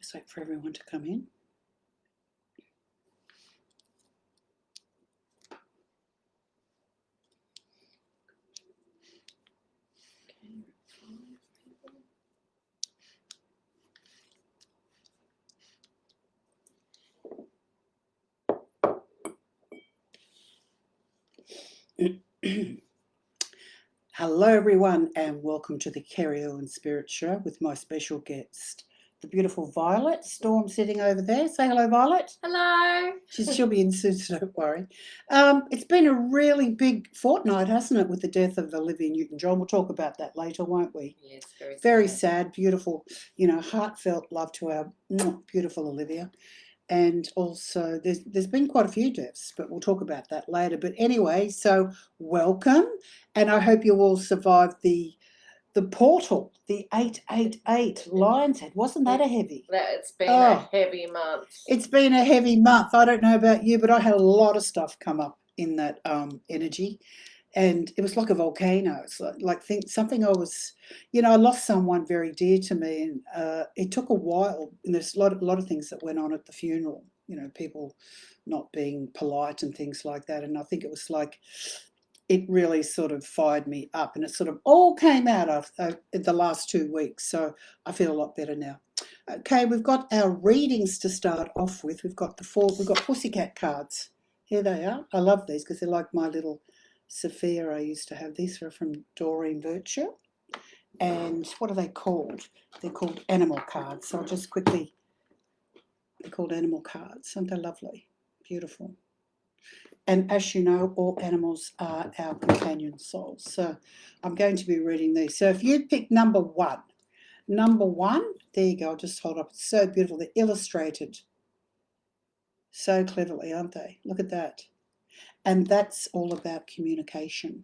Just wait for everyone to come in. Hello everyone and welcome to the Kerrie Erwin Spirit Show with my special guest, the beautiful Violet Storm sitting over there. Say hello, Violet. Hello. She'll be in soon, so don't worry. It's been a really big fortnight, hasn't it, with the death of Olivia Newton-John. We'll talk about that later, won't we? Yes, very sad, beautiful, heartfelt love to our beautiful Olivia. And also there's been quite a few deaths, but we'll talk about that later. But anyway, so welcome, and I hope you all survived the portal, the 888 Lion's Head. Wasn't that a heavy? It's been a heavy month. It's been a heavy month. I don't know about you, but I had a lot of stuff come up in that energy. And it was like a volcano. It's like something I was, I lost someone very dear to me, and it took a while. And there's a lot of things that went on at the funeral. People not being polite and things like that. And I think it was like it really sort of fired me up, and it sort of all came out of the last 2 weeks. So I feel a lot better now. Okay, we've got our readings to start off with. We've got pussycat cards. Here they are. I love these because they're like my little Sophia I used to have. These are from Doreen Virtue. And what are they called? They're called animal cards. So I'll just quickly, they're called animal cards. Aren't they lovely? Beautiful. And as you know, all animals are our companion souls. So I'm going to be reading these. So if you pick number one, there you go. I'll just hold up. It's so beautiful. They're illustrated so cleverly, aren't they? Look at that. And that's all about communication.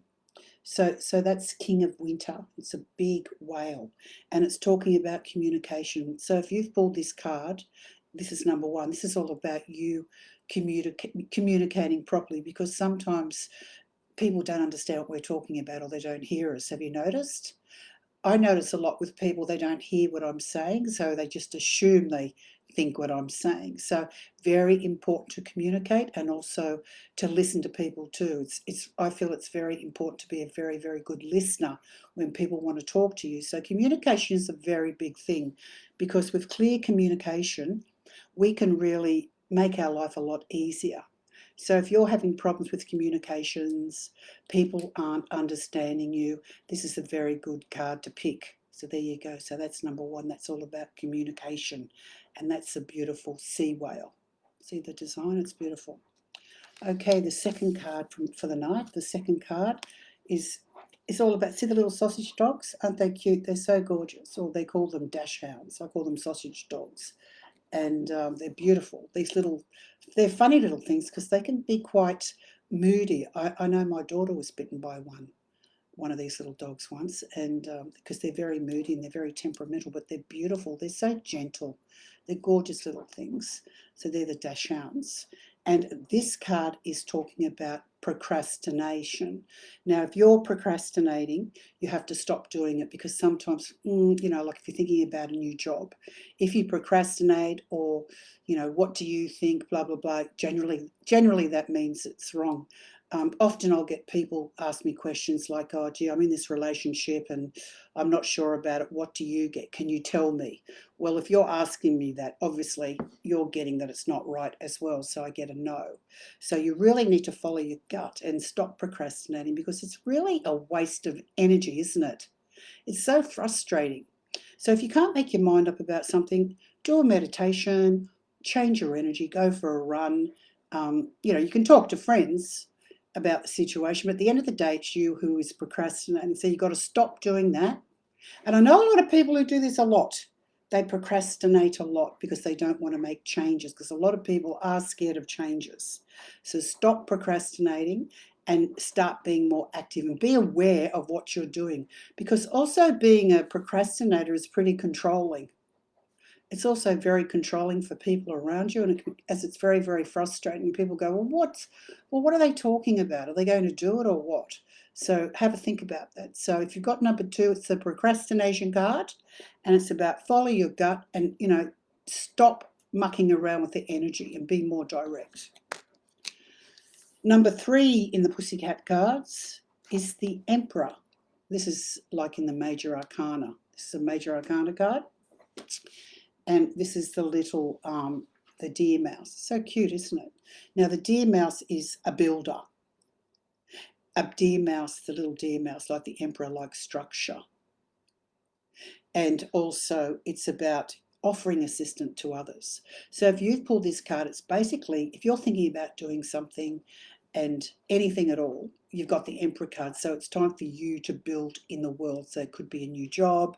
So that's King of Winter. It's a big whale, and it's talking about communication. So if you've pulled this card, this is number one. This is all about you communicating properly, because sometimes people don't understand what we're talking about, or they don't hear us. Have you noticed? I notice a lot with people, they don't hear what I'm saying, so they just assume they think what I'm saying. So very important to communicate, and also to listen to people too. I feel it's very important to be a very, very good listener when people want to talk to you. So communication is a very big thing, because with clear communication, we can really make our life a lot easier. So if you're having problems with communications, people aren't understanding you, this is a very good card to pick. So there you go. So that's number one. That's all about communication. And that's a beautiful sea whale. See the design? It's beautiful. Okay, the second card for the night. The second card is all about, see the little sausage dogs? Aren't they cute? They're so gorgeous. Or they call them dash hounds. I call them sausage dogs. And they're beautiful. They're funny little things, because they can be quite moody. I know my daughter was bitten by one of these little dogs once, and because they're very moody and they're very temperamental, but they're beautiful. They're so gentle. They're gorgeous little things. So they're the dachshunds. And this card is talking about procrastination. Now, if you're procrastinating, you have to stop doing it, because sometimes, like if you're thinking about a new job, if you procrastinate, or, what do you think, blah, blah, blah, generally that means it's wrong. Often I'll get people ask me questions like, oh, gee, I'm in this relationship and I'm not sure about it. What do you get? Can you tell me? Well, if you're asking me that, obviously you're getting that it's not right as well. So I get a no. So you really need to follow your gut and stop procrastinating, because it's really a waste of energy, isn't it? It's so frustrating. So if you can't make your mind up about something, do a meditation, change your energy, go for a run. You can talk to friends about the situation, but at the end of the day, it's you who is procrastinating. So you've got to stop doing that. And I know a lot of people who do this a lot. They procrastinate a lot because they don't want to make changes, because a lot of people are scared of changes. So stop procrastinating and start being more active, and be aware of what you're doing, because also being a procrastinator is pretty controlling. It's also very controlling for people around you, and as it's very, very frustrating. People go, what are they talking about? Are they going to do it or what? So have a think about that. So if you've got number two, it's the procrastination card, and it's about follow your gut and, stop mucking around with the energy and be more direct. Number 3 in the Pussycat cards is the Emperor. This is like in the Major Arcana. This is a Major Arcana card. And this is the little, the deer mouse. So cute, isn't it? Now, the deer mouse is a builder. A deer mouse, the little deer mouse, like the Emperor, likes structure. And also, it's about offering assistance to others. So if you've pulled this card, it's basically, if you're thinking about doing something and anything at all, you've got the Emperor card. So it's time for you to build in the world. So it could be a new job,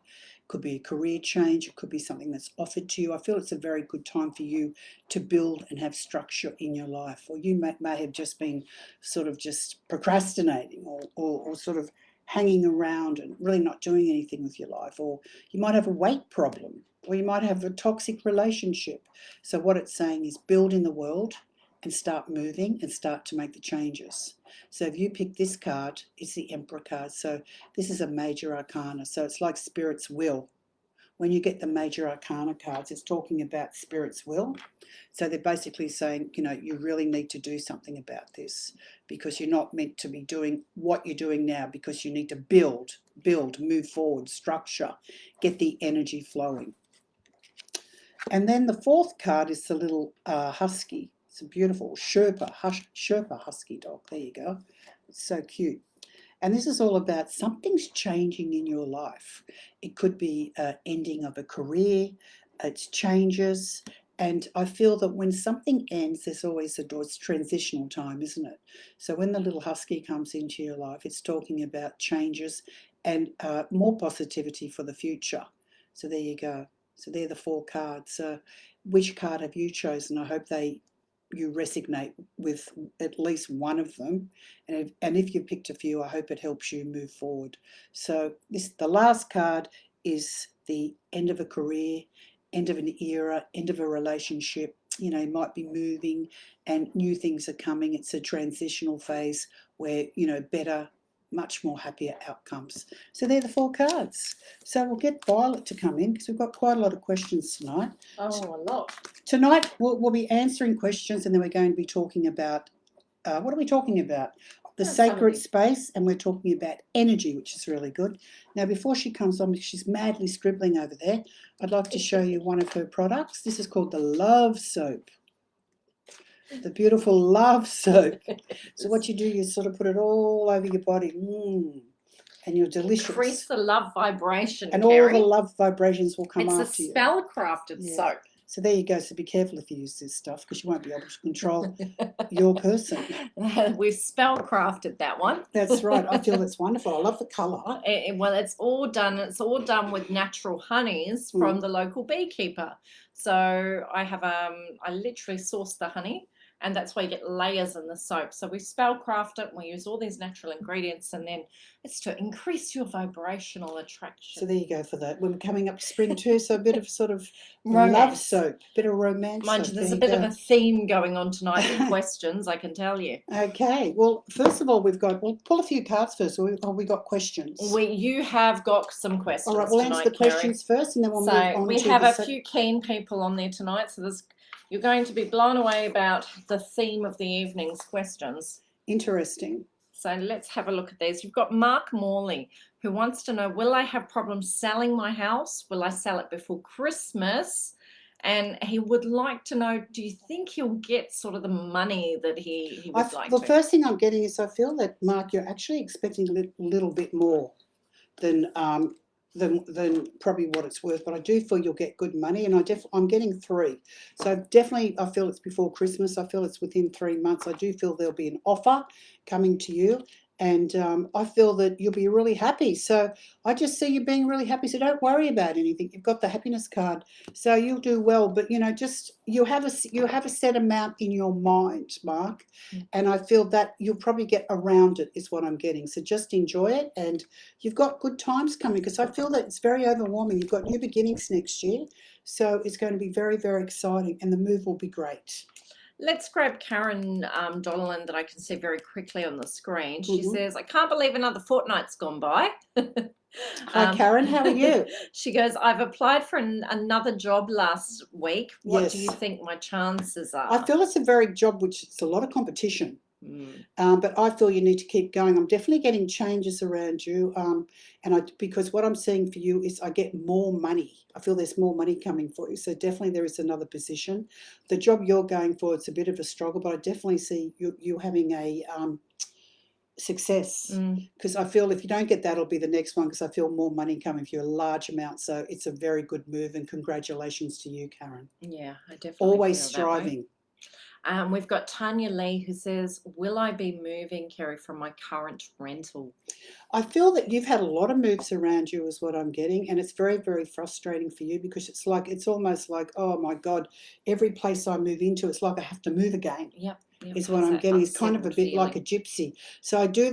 could be a career change, it could be something that's offered to you. I feel it's a very good time for you to build and have structure in your life. Or you may have just been sort of just procrastinating or sort of hanging around and really not doing anything with your life. Or you might have a weight problem, or you might have a toxic relationship. So what it's saying is build in the world and start moving and start to make the changes. So if you pick this card, it's the Emperor card. So this is a Major Arcana. So it's like Spirit's will. When you get the Major Arcana cards, it's talking about Spirit's will. So they're basically saying, you know, you really need to do something about this because you're not meant to be doing what you're doing now, because you need to build, move forward, structure, get the energy flowing. And then the 4th card is the little husky. It's a beautiful Sherpa husky dog. There you go. It's so cute. And this is all about something's changing in your life. It could be an ending of a career, it's changes. And I feel that when something ends, there's always it's transitional time, isn't it? So when the little husky comes into your life, it's talking about changes and more positivity for the future. So there you go. So they're the 4 cards. So which card have you chosen? I hope you resonate with at least one of them, and if you picked a few, I hope it helps you move forward. So the last card is the end of a career, end of an era, end of a relationship. You know, you might be moving and new things are coming. It's a transitional phase where, you know, better, much more happier outcomes. So they're the 4 cards. So we'll get Violet to come in because we've got quite a lot of questions tonight. Oh, a lot. Tonight we'll be answering questions, and then we're going to be talking about, what are we talking about? The sacred space, and we're talking about energy, which is really good. Now, before she comes on, she's madly scribbling over there, I'd like to show you one of her products. This is called the Love Soap. The beautiful Love Soap. So what you do, you sort of put it all over your body. And you're delicious. Increase the love vibration, and Kerrie. all the love vibrations will come after you. It's a spell-crafted soap. So there you go. So be careful if you use this stuff, because you won't be able to control your person. We've spell-crafted that one. That's right. I feel that's wonderful. I love the colour. Well, it's all done with natural honeys from the local beekeeper. So I literally source the honey, and that's why you get layers in the soap. So we spellcraft it, and we use all these natural ingredients, and then it's to increase your vibrational attraction. So there you go for that. We're coming up to spring too, so a bit of sort of romance. Love soap, a bit of romance. Mind you, there's a bit of a theme going on tonight with questions, I can tell you. Okay. Well, first of all, we'll pull a few cards first. We got questions. You have got some questions. All right, we'll answer the questions first, and then we'll move on. So we have a few keen people on there tonight, so you're going to be blown away about the theme of the evening's questions. Interesting. So let's have a look at these. You've got Mark Morley, who wants to know, will I have problems selling my house? Will I sell it before Christmas? And he would like to know, do you think he'll get sort of the money that he would like to? The first thing I'm getting is I feel that, Mark, you're actually expecting a little bit more than probably what it's worth, but I do feel you'll get good money, and I'm getting 3. So definitely I feel it's before Christmas. I feel it's within 3 months. I do feel there'll be an offer coming to you, and I feel that you'll be really happy. So I just see you being really happy. So don't worry about anything. You've got the happiness card, so you'll do well. But you know, just you have a set amount in your mind, Mark, and I feel that you'll probably get around it is what I'm getting. So just enjoy it, and you've got good times coming, because I feel that it's very overwhelming. You've got new beginnings next year, so it's going to be very, very exciting, and the move will be great. Let's grab Karen Donnellan that I can see very quickly on the screen. She Mhm. says, I can't believe another fortnight's gone by. Hi, Karen. How are you? She goes, I've applied for another job last week. What do you Yes. think my chances are? I feel it's a very job which it's a lot of competition. Mm. But I feel you need to keep going. I'm definitely getting changes around you, because what I'm seeing for you is I get more money. I feel there's more money coming for you. So definitely there is another position. The job you're going for, it's a bit of a struggle, but I definitely see you having a success, because I feel if you don't get that, it'll be the next one, because I feel more money coming for you, a large amount. So it's a very good move, and congratulations to you, Karen. Yeah, I definitely Always feel that way. striving. We've got Tanya Lee who says, will I be moving, Kerrie, from my current rental? I feel that you've had a lot of moves around you is what I'm getting, and it's very, very frustrating for you, because it's almost like, oh my God, every place I move into, it's like I have to move again. Yep. Is what I'm getting. It's kind of a bit like a gypsy. So I do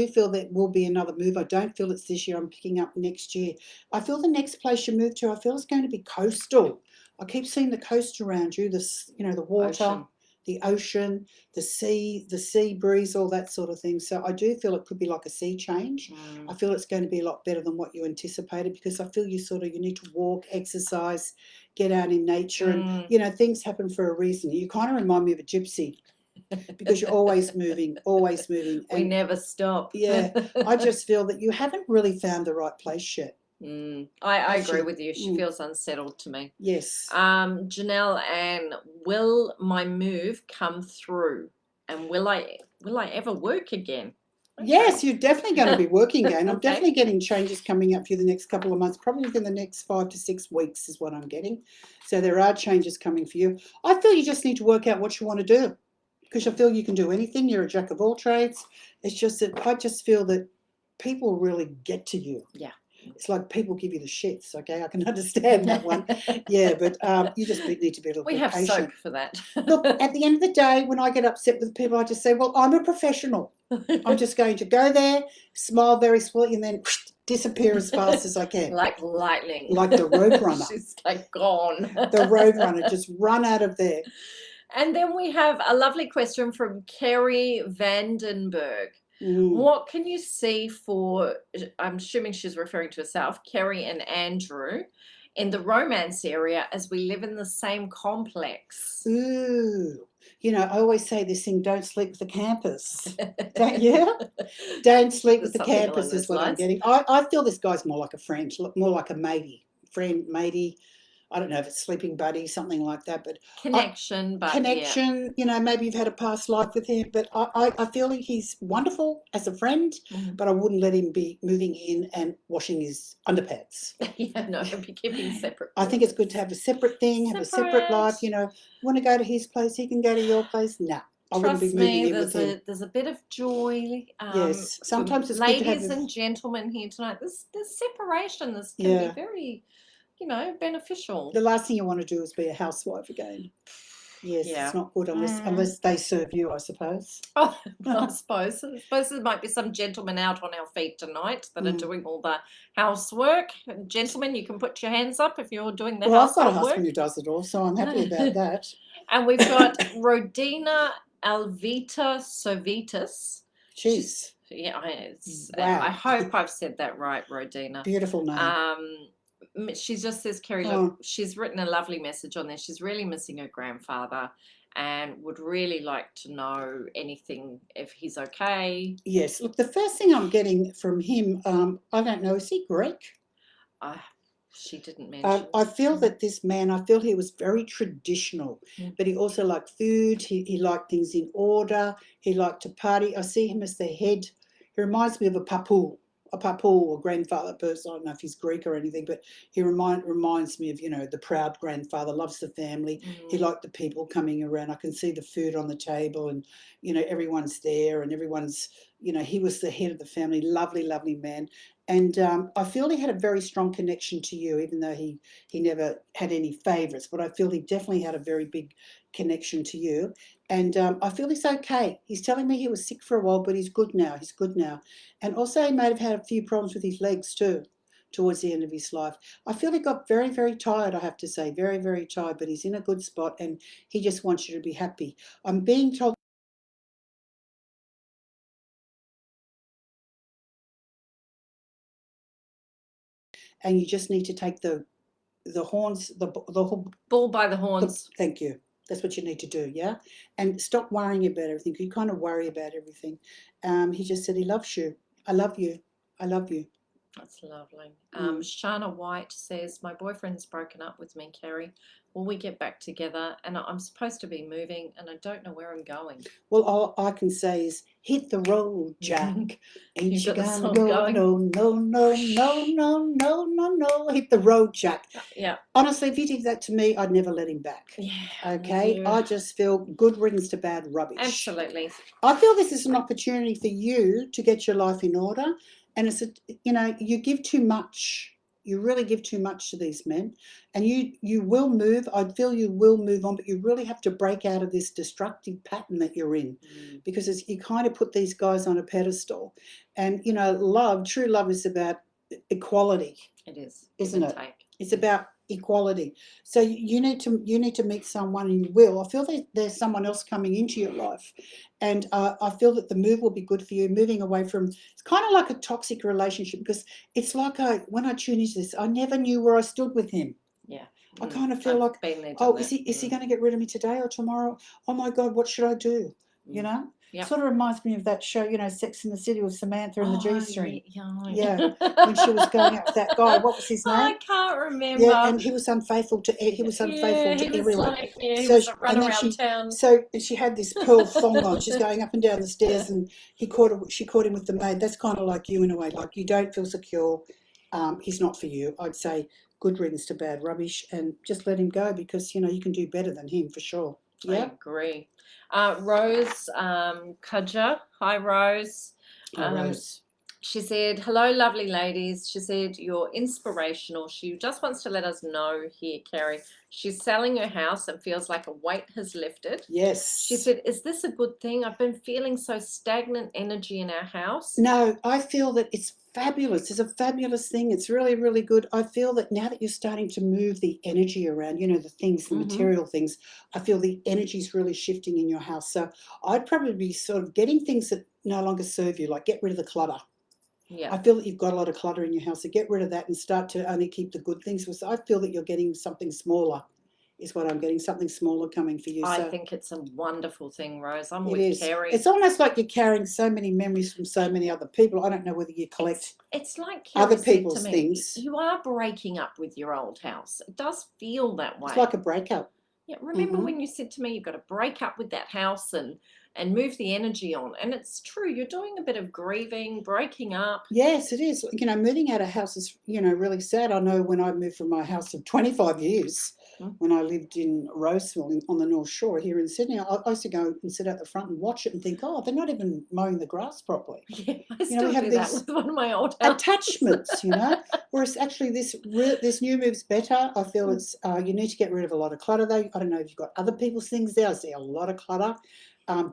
feel that will be another move. I don't feel it's this year. I'm picking up next year. I feel the next place you move to, I feel it's going to be coastal. I keep seeing the coast around you, the water, the ocean, the sea breeze, all that sort of thing. So I do feel it could be like a sea change. I feel it's going to be a lot better than what you anticipated, because I feel you need to walk, exercise, get out in nature, and things happen for a reason. You kind of remind me of a gypsy, because you're always moving, always moving. We never stop. Yeah, I just feel that you haven't really found the right place yet. I agree with you. She feels unsettled to me. Yes. Janelle Ann, will my move come through, and will I ever work again? Okay. Yes, you're definitely going to be working again. I'm Okay. definitely getting changes coming up for the next couple of months, probably within the next 5 to 6 weeks is what I'm getting. So there are changes coming for you. I feel you just need to work out what you want to do, because I feel you can do anything. You're a jack of all trades. It's just that I just feel that people really get to you. Yeah. It's like people give you the shits, okay? I can understand that one. Yeah, but you just need to be a little bit patient. We have soap for that. Look, at the end of the day, when I get upset with people, I just say, well, I'm a professional. I'm just going to go there, smile very sweetly, and then disappear as fast as I can. Like lightning. Like the Roadrunner. She's like gone. The Roadrunner, just run out of there. And then we have a lovely question from Kerrie Vandenberg. What can you see for, I'm assuming she's referring to herself, Kerrie and Andrew, in the romance area as we live in the same complex? Ooh. I always say this thing, don't sleep with the campers. Don't you? Don't sleep with the campers is what I'm getting. I feel this guy's more like a friend, more like a matey. Friend, matey. I don't know if it's sleeping buddy, something like that, but connection. Yeah. Maybe you've had a past life with him, but I feel like he's wonderful as a friend, but I wouldn't let him be moving in and washing his underpants. Yeah, no, he'll be keeping separate. I think it's good to have a separate thing, have a separate life. You want to go to his place, he can go to your place. No. I wouldn't be moving in with him. There's a bit of joy. Yes, sometimes it's ladies good to have and gentlemen here tonight. This separation, this can be very, beneficial. The last thing you want to do is be a housewife again. Yes, it's not good unless they serve you, I suppose. Oh, I suppose there might be some gentlemen out on our feet tonight that are doing all the housework. Gentlemen, you can put your hands up if you're doing the housework. Well, I've got a husband who does it all, so I'm happy about that. And we've got Rodina Alvita Sovitas. Jeez. Yeah, I hope I've said that right, Rodina. Beautiful name. She just says, Kerrie, look, she's written a lovely message on there. She's really missing her grandfather and would really like to know anything if he's okay. Yes. Look, the first thing I'm getting from him, I don't know, is he Greek? She didn't mention. I feel that this man, I feel he was very traditional, but he also liked food. He liked things in order. He liked to party. I see him as the head. He reminds me of a papu or grandfather person. I don't know if he's Greek or anything, but he reminds me of, the proud grandfather, loves the family. He liked the people coming around. I can see the food on the table and, everyone's there and everyone's, he was the head of the family, lovely, lovely man. And I feel he had a very strong connection to you, even though he never had any favourites. But I feel he definitely had a very big connection to you. And I feel he's okay. He's telling me he was sick for a while, but he's good now. And also he might have had a few problems with his legs too. towards the end of his life. I feel he got very, very tired, I have to say, very, very tired, but he's in a good spot and he just wants you to be happy. I'm being told and you just need to take the horns, the Bull by the horns. thank you. That's what you need to do, yeah? And stop worrying about everything. You kind of worry about everything. He just said he loves you. I love you. I love you. That's lovely. Mm. Shana White says, my boyfriend's broken up with me, Kerrie. Will we get back together? And I'm supposed to be moving and I don't know where I'm going. Well, all I can say is hit the road, Jack. Ain't you got the gonna song go? going? No, no, no, no, no, no, no, no. Hit the road, Jack. Yeah. Honestly, if you did that to me, I'd never let him back. Yeah. Okay? I just feel good riddance to bad rubbish. Absolutely. I feel this is an opportunity for you to get your life in order. And it's, you give too much. You really give too much to these men. And you will move. I feel you will move on, but you really have to break out of this destructive pattern that you're in. Because you kind of put these guys on a pedestal. And, true love is about equality. It is. Isn't it? Take. It's about equality. So you need to meet someone, and you will. I feel that there's someone else coming into your life, and I feel that the move will be good for you. Moving away from, it's kind of like a toxic relationship, because it's like when I tune into this, I never knew where I stood with him. Yeah. I kind of feel like, is he going to get rid of me today or tomorrow? Oh my God, what should I do? Yep. Sort of reminds me of that show, Sex in the City with Samantha and the G-string. Yeah. When she was going out with that guy, what was his name? I can't remember. Yeah, and he was unfaithful to everyone. Like, he was run around town. So she had this pearl thong on. She's going up and down the stairs, and she caught him with the maid. That's kind of like you in a way. Like, you don't feel secure. He's not for you. I'd say good riddance to bad rubbish, and just let him go, because you can do better than him for sure. Yeah, I agree. Rose Kudger. Hi, Rose. Rose. She said, hello, lovely ladies. She said, you're inspirational. She just wants to let us know here, Kerrie. She's selling her house and feels like a weight has lifted. Yes. She said, is this a good thing? I've been feeling so stagnant energy in our house. No, I feel that it's fabulous. It's a fabulous thing. It's really, really good. I feel that now that you're starting to move the energy around, the things, the material things, I feel the energy's really shifting in your house. So I'd probably be sort of getting things that no longer serve you, like get rid of the clutter. Yeah. I feel that you've got a lot of clutter in your house, so get rid of that and start to only keep the good things. So I feel that you're getting something smaller, is what I'm getting, something smaller coming for you. I think it's a wonderful thing, Rose. I'm with Kerrie. It's almost like you're carrying so many memories from so many other people. I don't know whether you collect it's like Kerrie other said people's to me, things. You are breaking up with your old house. It does feel that way. It's like a breakup. Yeah, remember when you said to me, you've got to break up with that house and move the energy on. And it's true. You're doing a bit of grieving, breaking up. Yes, it is. Moving out of house is, really sad. I know when I moved from my house of 25 years, when I lived in Roseville on the North Shore here in Sydney, I used to go and sit out the front and watch it and think, oh, they're not even mowing the grass properly. Yeah, I still do that with one of my old houses. Attachments, whereas actually this new move's better. I feel it's you need to get rid of a lot of clutter, though. I don't know if you've got other people's things there. I see a lot of clutter.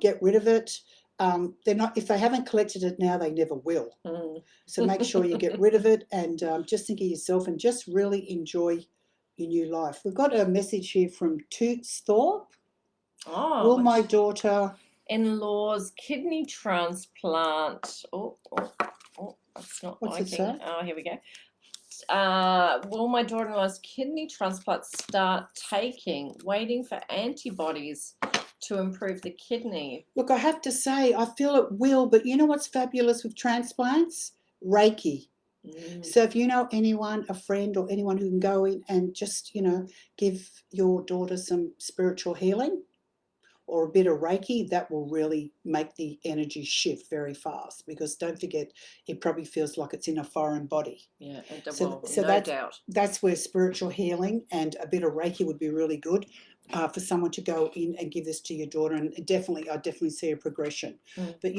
Get rid of it. They're not, if they haven't collected it now, they never will. So make sure you get rid of it, and just think of yourself and just really enjoy your new life. We've got a message here from Tootsthorpe. Oh, will my daughter in-laws kidney transplant? Oh, that's not What's liking. it say? Oh, here we go. Will my daughter-in-law's kidney transplant start taking? Waiting for antibodies to improve the kidney. Look, I have to say, I feel it will, but you know what's fabulous with transplants? Reiki. So if you know anyone, a friend or anyone who can go in and just, give your daughter some spiritual healing or a bit of Reiki, that will really make the energy shift very fast, because don't forget, it probably feels like it's in a foreign body. Yeah, no doubt. That's where spiritual healing and a bit of Reiki would be really good. For someone to go in and give this to your daughter, and I definitely see a progression. But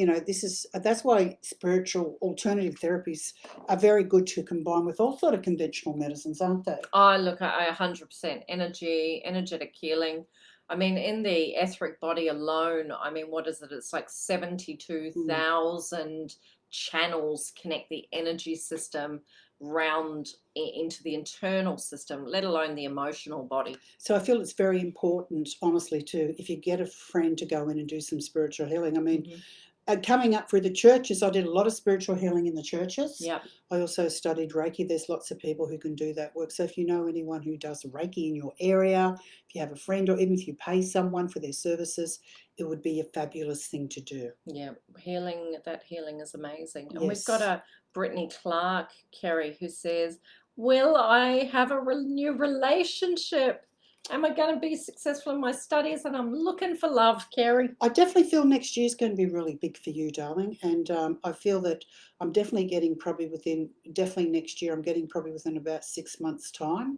that's why spiritual alternative therapies are very good to combine with all sort of conventional medicines, aren't they? Oh, look, I 100% energetic healing. I mean, in the etheric body alone, I mean, what is it? It's like 72,000 channels connect the energy system round into the internal system, let alone the emotional body. So I feel it's very important, honestly, to if you get a friend to go in and do some spiritual healing. I mean, coming up through the churches, I did a lot of spiritual healing in the churches. Yeah. I also studied Reiki. There's lots of people who can do that work. So if you know anyone who does Reiki in your area, if you have a friend, or even if you pay someone for their services, it would be a fabulous thing to do. Yeah, that healing is amazing. And we've got Yes. a Brittany Clark, Kerrie, who says, will I have a new relationship? Am I going to be successful in my studies? And I'm looking for love, Kerrie. I definitely feel next year's going to be really big for you, darling. And I feel that I'm definitely getting definitely next year, I'm getting probably within about 6 months' time.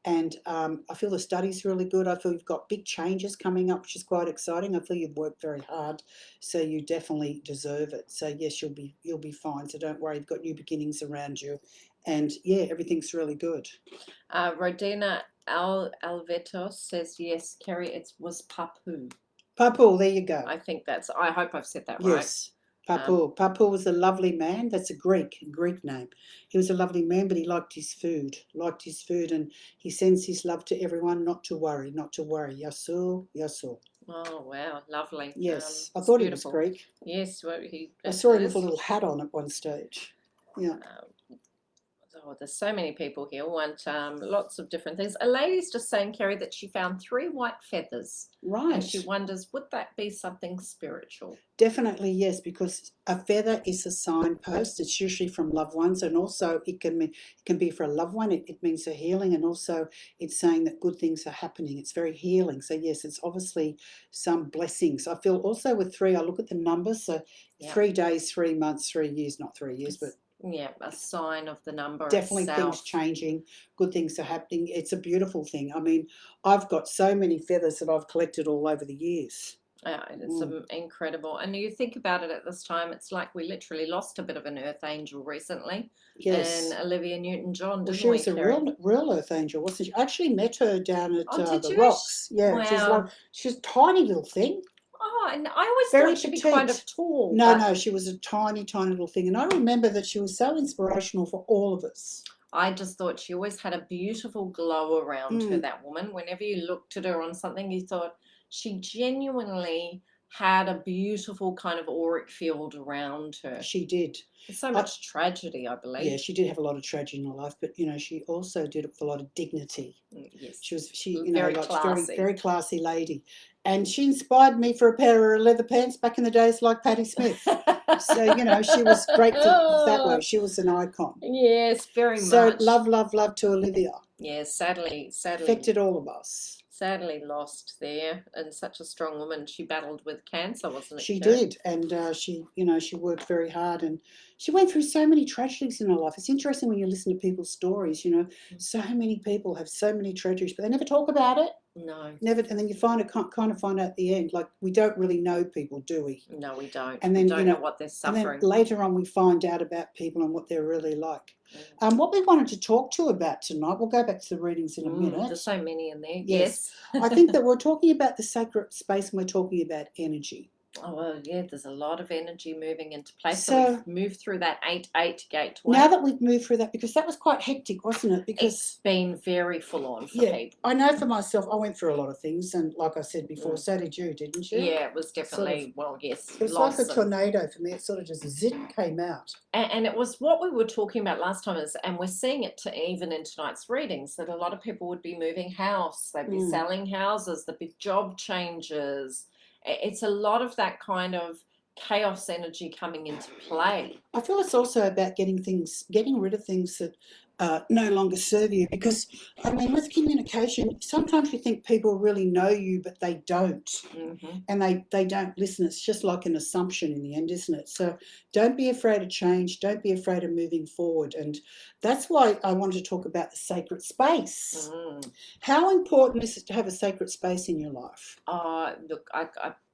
And I feel the study's really good. I feel you've got big changes coming up, which is quite exciting. I feel you've worked very hard, so you definitely deserve it. So yes, you'll be fine. So don't worry, you've got new beginnings around you, and yeah, everything's really good. Rodina Alvetos says, yes, Kerrie, it was Papu. Papu, there you go. I hope I've said that right. Yes, Papu. Papu was a lovely man. That's a Greek name. He was a lovely man, but he liked his food, and he sends his love to everyone. Not to worry. Yasu, Yasu. Oh, wow, lovely. Yes, I thought beautiful. He was Greek. Yes, well, I saw him with a little hat on at one stage. Yeah. There's so many people here want lots of different things. A lady's just saying, Kerrie, that she found 3 white feathers. Right. And she wonders, would that be something spiritual? Definitely, yes, because a feather is a signpost. It's usually from loved ones, and also it can be for a loved one. It means a healing, and also it's saying that good things are happening. It's very healing. So yes, it's obviously some blessings. I feel also with 3, I look at the numbers. So 3 days, 3 months, 3 years, not 3 years, but yeah, a sign of the number. Definitely itself. Things changing, good things are happening. It's a beautiful thing. I mean, I've got so many feathers that I've collected all over the years. Yeah, it's incredible. And you think about it at this time, it's like we literally lost a bit of an earth angel recently. Yes. And Olivia Newton-John, well, she was a real earth angel, wasn't she? I actually met her down at the Rocks. Yeah, wow. she's a tiny little thing. Oh, and I always thought she'd be kind of tall. No, she was a tiny, tiny little thing. And I remember that she was so inspirational for all of us. I just thought she always had a beautiful glow around her, that woman. Whenever you looked at her on something, you thought she genuinely had a beautiful kind of auric field around her. She did. So much tragedy, I believe. Yeah, she did have a lot of tragedy in her life, but she also did it with a lot of dignity. Yes, she very classy. Very classy lady, and she inspired me for a pair of leather pants back in the days, like Patti Smith. So she was great that way. She was an icon. Yes, very much. So love to Olivia. Yes, sadly affected all of us. Sadly lost there, and such a strong woman. She battled with cancer, wasn't it? She did, and she worked very hard, and she went through so many tragedies in her life. It's interesting when you listen to people's stories. So many people have so many tragedies, but they never talk about it. No, never. And then you kind of find out at the end, like, we don't really know people, do we? No, we don't. And then we don't know what they're suffering. And then later on, we find out about people and what they're really like. What we wanted to talk to about tonight, we'll go back to the readings in a minute. There's so many in there. Yes. I think that we're talking about the sacred space, and we're talking about energy. Oh, well, yeah, there's a lot of energy moving into place. So we've moved through that 8-8 gateway. Now that we've moved through that, because that was quite hectic, wasn't it? Because it's been very full on for people. I know for myself, I went through a lot of things, and like I said before, so did you, didn't you? Yeah, it was definitely, yes. It was like a tornado for me. It sort of just came out. And it was what we were talking about last time, and we're seeing it even in tonight's readings, that a lot of people would be moving house, they'd be selling houses, there'd be job changes. It's a lot of that kind of chaos energy coming into play. I feel it's also about getting rid of things that no longer serve you, because I mean, with communication, sometimes you think people really know you, but they don't. And they don't listen. It's just like an assumption in the end, isn't it? So don't be afraid of change, don't be afraid of moving forward. And that's why I wanted to talk about the sacred space. How important is it to have a sacred space in your life? Look,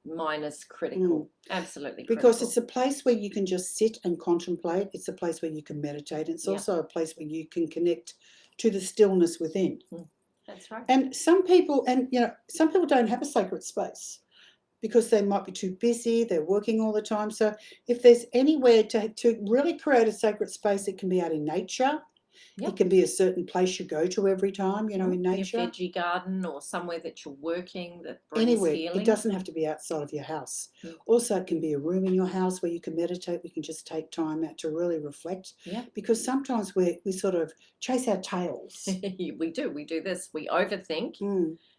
mine is critical. Absolutely critical. Because it's a place where you can just sit and contemplate. It's a place where you can meditate. It's also a place where you can connect to the stillness within. That's right. And some people don't have a sacred space, because they might be too busy, they're working all the time. So if there's anywhere to really create a sacred space, it can be out in nature. Yep. It can be a certain place you go to every time, in Be nature. a veggie garden or somewhere that you're working that brings Anywhere. healing. It doesn't have to be outside of your house. Also, it can be a room in your house where you can meditate. We can just take time out to really reflect. Yeah. Because sometimes we sort of chase our tails. We do this. We overthink.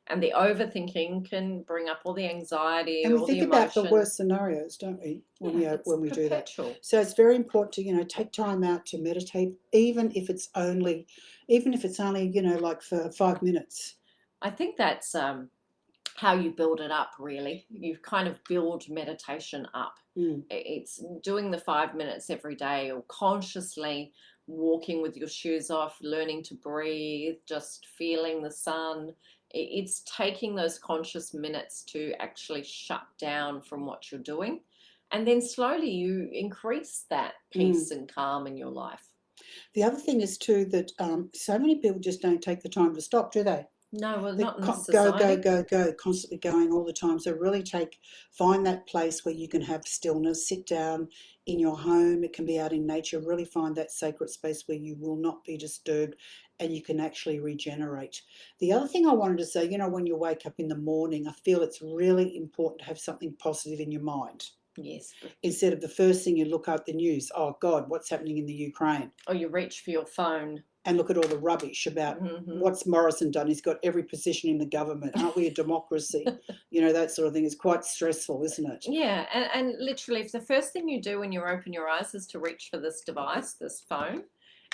And the overthinking can bring up all the anxiety, and we all think the about the emotions. worst scenarios, don't we? When we do that. So it's very important to take time out to meditate, even if it's only like for 5 minutes. I think that's how you build it up. Really, you kind of build meditation up. It's doing the 5 minutes every day, or consciously walking with your shoes off, learning to breathe, just feeling the sun. It's taking those conscious minutes to actually shut down from what you're doing. And then slowly you increase that peace and calm in your life. The other thing is too that so many people just don't take the time to stop, do they? No, well, not in society. Go, constantly going all the time. So really find that place where you can have stillness, sit down in your home. It can be out in nature. Really find that sacred space where you will not be disturbed and you can actually regenerate. The other thing I wanted to say, when you wake up in the morning, I feel it's really important to have something positive in your mind. Yes. Instead of the first thing you look up the news, oh God, what's happening in the Ukraine? Or you reach for your phone. And look at all the rubbish about what's Morrison done. He's got every position in the government. Aren't we a democracy? That sort of thing is quite stressful, isn't it? Yeah, and literally if the first thing you do when you open your eyes is to reach for this device, this phone,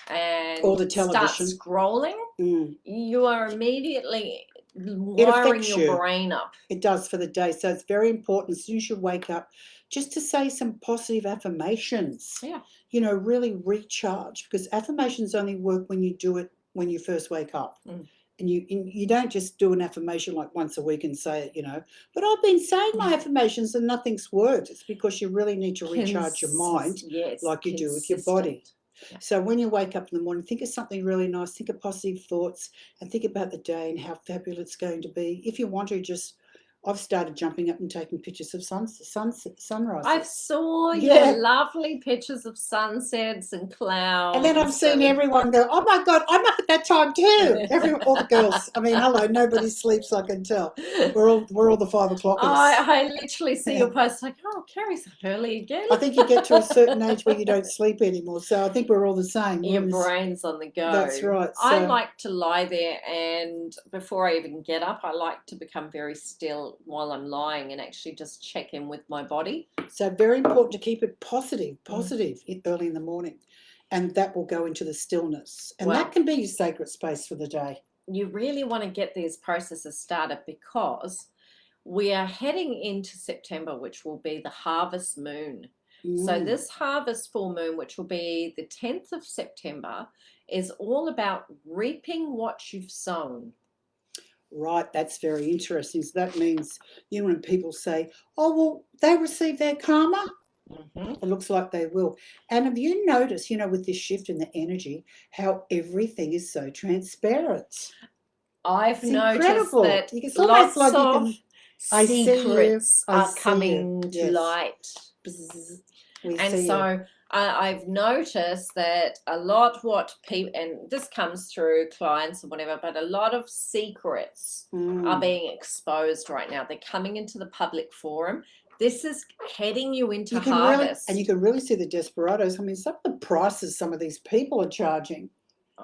and the television, start scrolling, you are immediately wiring your brain up. It does for the day. So it's very important as soon as you wake up just to say some positive affirmations. Yeah. Really recharge, because affirmations only work when you do it when you first wake up. And you don't just do an affirmation like once a week and say it, but I've been saying my affirmations and nothing's worked. It's because you really need to recharge your mind like you do with your body. Yeah. So when you wake up in the morning, think of something really nice, think of positive thoughts, and think about the day and how fabulous it's going to be. If you want to, I've started jumping up and taking pictures of sunrises. I saw your lovely pictures of sunsets and clouds. And then I've seen everyone go, oh my God, I'm up at that time too. All the girls. I mean, hello, nobody sleeps, I can tell. We're all the 5 o'clockers. I literally see your posts like, oh, Kerrie's up early again. I think you get to a certain age where you don't sleep anymore. So I think we're all the same. Your brain's on the go. That's right. So, I like to lie there, and before I even get up, I like to become very still while I'm lying and actually just check in with my body. So very important to keep it positive early in the morning, and that will go into the stillness, and that can be your sacred space for the day. You really want to get these processes started because we are heading into September, which will be the harvest moon. So this harvest full moon, which will be the 10th of September, is all about reaping what you've sown. Right, that's very interesting. So that means, when people say, oh, well, they receive their karma, it looks like they will. And have you noticed, with this shift in the energy, how everything is so transparent? I've noticed that it's lots of secrets are coming to light. And so I've noticed that a lot what people, and this comes through clients or whatever, but a lot of secrets are being exposed right now. They're coming into the public forum. This is heading you into harvest. And you can really see the desperados. I mean, some of the prices some of these people are charging.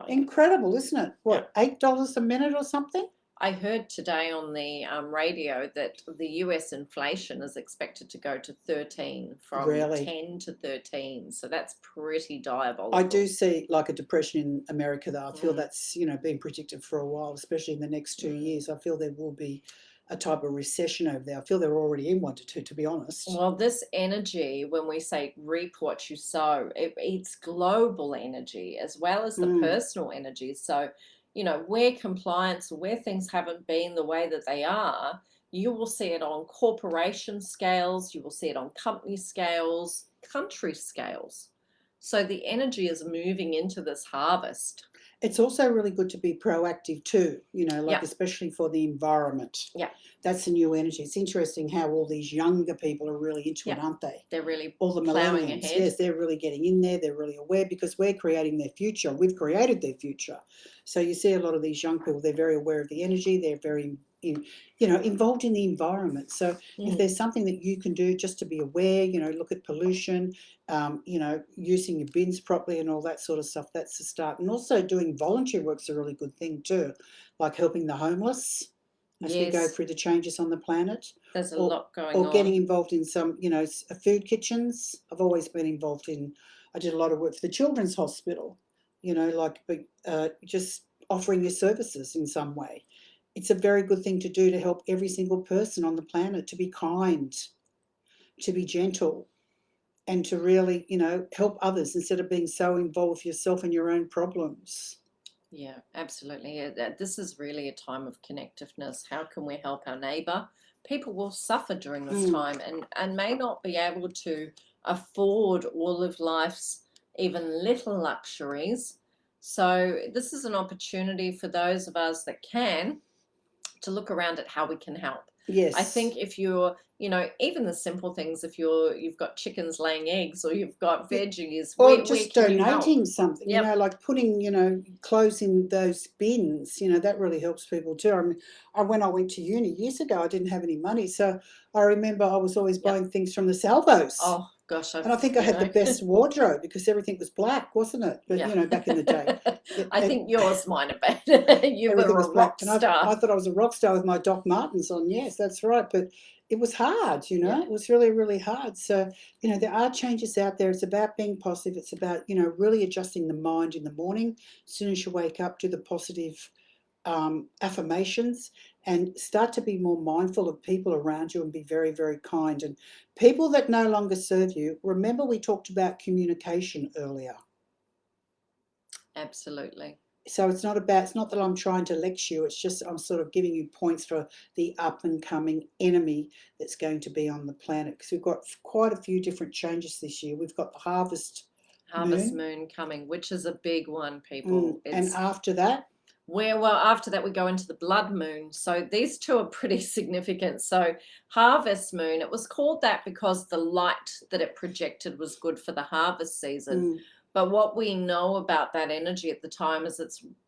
Incredible, isn't it? What, $8 a minute or something? I heard today on the radio that the US inflation is expected to go to 13 from 10 to 13. So that's pretty diabolical. I do see like a depression in America, though. I feel that's, being predicted for a while, especially in the next 2 years. I feel there will be a type of recession over there. I feel they're already in one to be honest. Well, this energy, when we say reap what you sow, it's global energy as well as the personal energy. So, where compliance, where things haven't been the way that they are, you will see it on corporation scales, you will see it on company scales, country scales. So the energy is moving into this harvest. It's also really good to be proactive too, like Yeah, especially for the environment. yeah, That's a new energy. It's interesting how all these younger people are really into it, yeah. aren't they? They're really All the plowing millennials, ahead. yes, they're really getting in there. They're really aware because we're creating their future. We've created their future. So you see a lot of these young people, they're very aware of the energy. They're very, involved in the environment. So if Mm. there's something that you can do just to be aware, look at pollution, using your bins properly and all that sort of stuff, that's the start. And also doing voluntary work's a really good thing too, like helping the homeless as we go Yes, through the changes on the planet, there's a or lot going or getting on. involved in some, food kitchens. I've always been involved in. I did a lot of work for the Children's Hospital, like just offering your services in some way. It's a very good thing to do to help every single person on the planet to be kind, to be gentle, and to really, help others instead of being so involved with yourself and your own problems. Yeah, absolutely. This is really a time of connectiveness. How can we help our neighbour? People will suffer during this Mm, time and may not be able to afford all of life's even little luxuries. So, this is an opportunity for those of us that can to look around at how we can help. I yes. think if you're, even the simple things, if you've got chickens laying eggs or you've got Yeah, veggies, or where just can you help? donating something, Yep. like putting, clothes in those bins, that really helps people too. When I went to uni years ago, I didn't have any money. So I remember I was always Yep. buying things from the salvos. Oh gosh, And I think I had the best you wardrobe because everything was black, wasn't it? But, yeah. back in the day, I and think yours might have been. You everything were was a black. rock And I star. thought I was a rock star with my Doc Martens on. Yes, that's right. But it was hard, Yeah. it was really, really hard. So, there are changes out there. It's about being positive. It's about, really adjusting the mind in the morning. As soon as you wake up, do the positive affirmations and start to be more mindful of people around you and be very, very kind. And people that no longer serve you, remember we talked about communication earlier. Absolutely. So it's not that I'm trying to lecture you, it's just I'm sort of giving you points for the up and coming enemy that's going to be on the planet, because we've got quite a few different changes this year. We've got the harvest Harvest moon, moon coming, which is a big one, people. and It's after that, well, after that we go into the blood moon. So these two are pretty significant. So harvest moon, it was called that because the light that it projected was good for the harvest season. mm, But what we know about that energy at the time is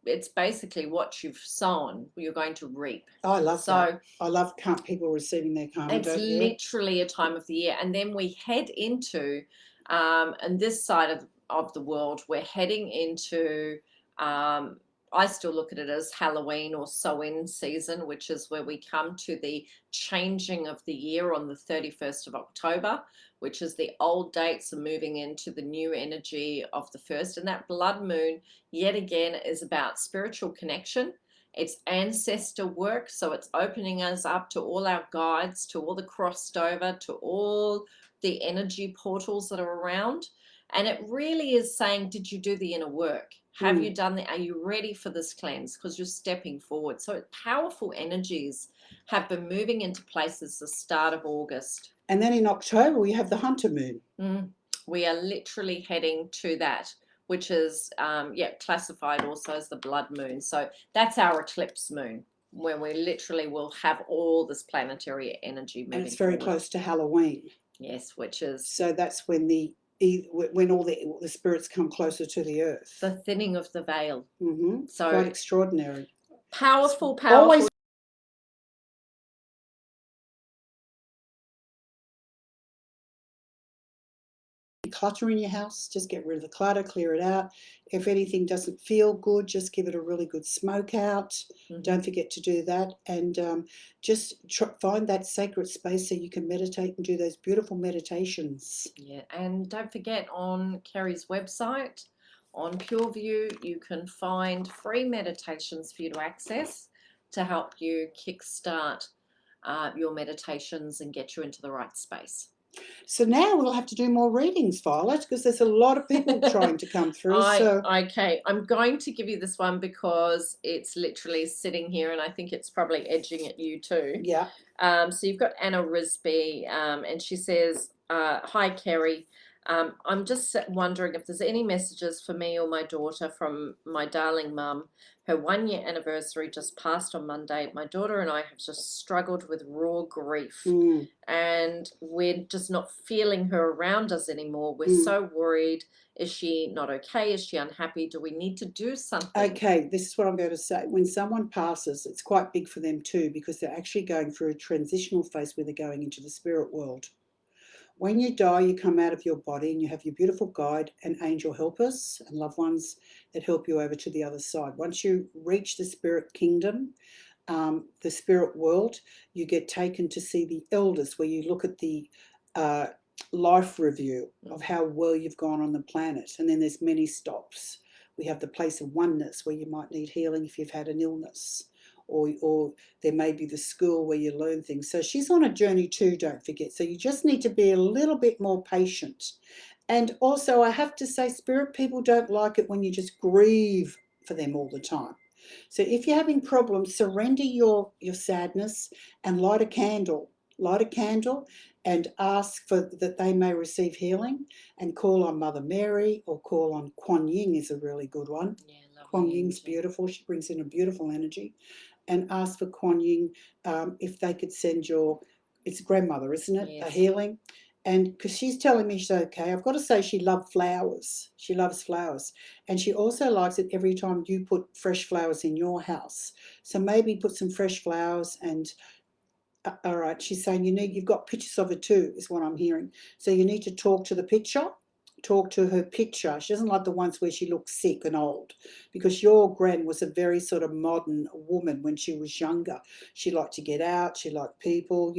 it's basically what you've sown, you're going to reap. I love that. So I love people receiving their karma, it's don't you? literally a time of the year. And then we head into, and this side of the world, we're heading into, um, I still look at it as Halloween or Samhain season, which is where we come to the changing of the year on the 31st of October, which is the old dates are moving into the new energy of the first. And that blood moon, yet again, is about spiritual connection. It's ancestor work, so it's opening us up to all our guides, to all the crossed over, to all the energy portals that are around. And it really is saying, did you do the inner work? Have you Mm. done the, are you ready for this cleanse? Because you're stepping forward. So powerful energies have been moving into places the start of August. And then in October we have the hunter moon. We are literally heading to that, which is classified also as the blood moon. So that's our eclipse moon, where we literally will have all this planetary energy moving And it's very forward. close to Halloween. Yes, which is So that's when all the spirits come closer to the earth. the thinning of the veil. So Quite extraordinary. powerful. Always clutter in your house, just get rid of the clutter, clear it out. If anything doesn't feel good, just give it a really good smoke out. Don't forget to do that, and just find that sacred space so you can meditate and do those beautiful meditations. Yeah, and don't forget, on Kerrie's website, on PureView, you can find free meditations for you to access to help you kickstart your meditations and get you into the right space. So now we'll have to do more readings, Violet, because there's a lot of people trying to come through. Okay, I'm going to give you this one because it's literally sitting here, and I think it's probably edging at you too. Yeah. So you've got Anna Risby, and she says, "Hi, Kerrie. I'm just wondering if there's any messages for me or my daughter from my darling mum. Her 1 year anniversary just passed on Monday. My daughter and I have just struggled with raw grief, and we're just not feeling her around us anymore. We're so worried. Is she not okay? Is she unhappy? Do we need to do something? Okay, this is what I'm going to say. When someone passes, it's quite big for them too, because they're actually going through a transitional phase where they're going into the spirit world. When you die, you come out of your body and you have your beautiful guide and angel helpers and loved ones that help you over to the other side. Once you reach the spirit kingdom, the spirit world, you get taken to see the elders, where you look at the life review of how well you've gone on the planet. And then there's many stops. We have the place of oneness, where you might need healing if you've had an illness. Or there may be the school where you learn things. So she's on a journey too, don't forget. So you just need to be a little bit more patient. And also, I have to say, spirit people don't like it when you just grieve for them all the time. So if you're having problems, surrender your sadness and light a candle. Light a candle and ask for that they may receive healing, and call on Mother Mary, or call on Kuan Yin is a really good one. Yeah, Kuan Ying's beautiful. She brings in a beautiful energy. And ask for Kuan Yin if they could send it's grandmother, isn't it? Yes. A healing. And because she's telling me she's okay, I've got to say she loved flowers. She loves flowers. And she also likes it every time you put fresh flowers in your house. So maybe put some fresh flowers and all right, she's saying you've got pictures of her too, is what I'm hearing. So you need to talk to the picture. Talk to her picture. She doesn't like the ones where she looks sick and old, because your gran was a very sort of modern woman when she was younger. She liked to get out. She liked people,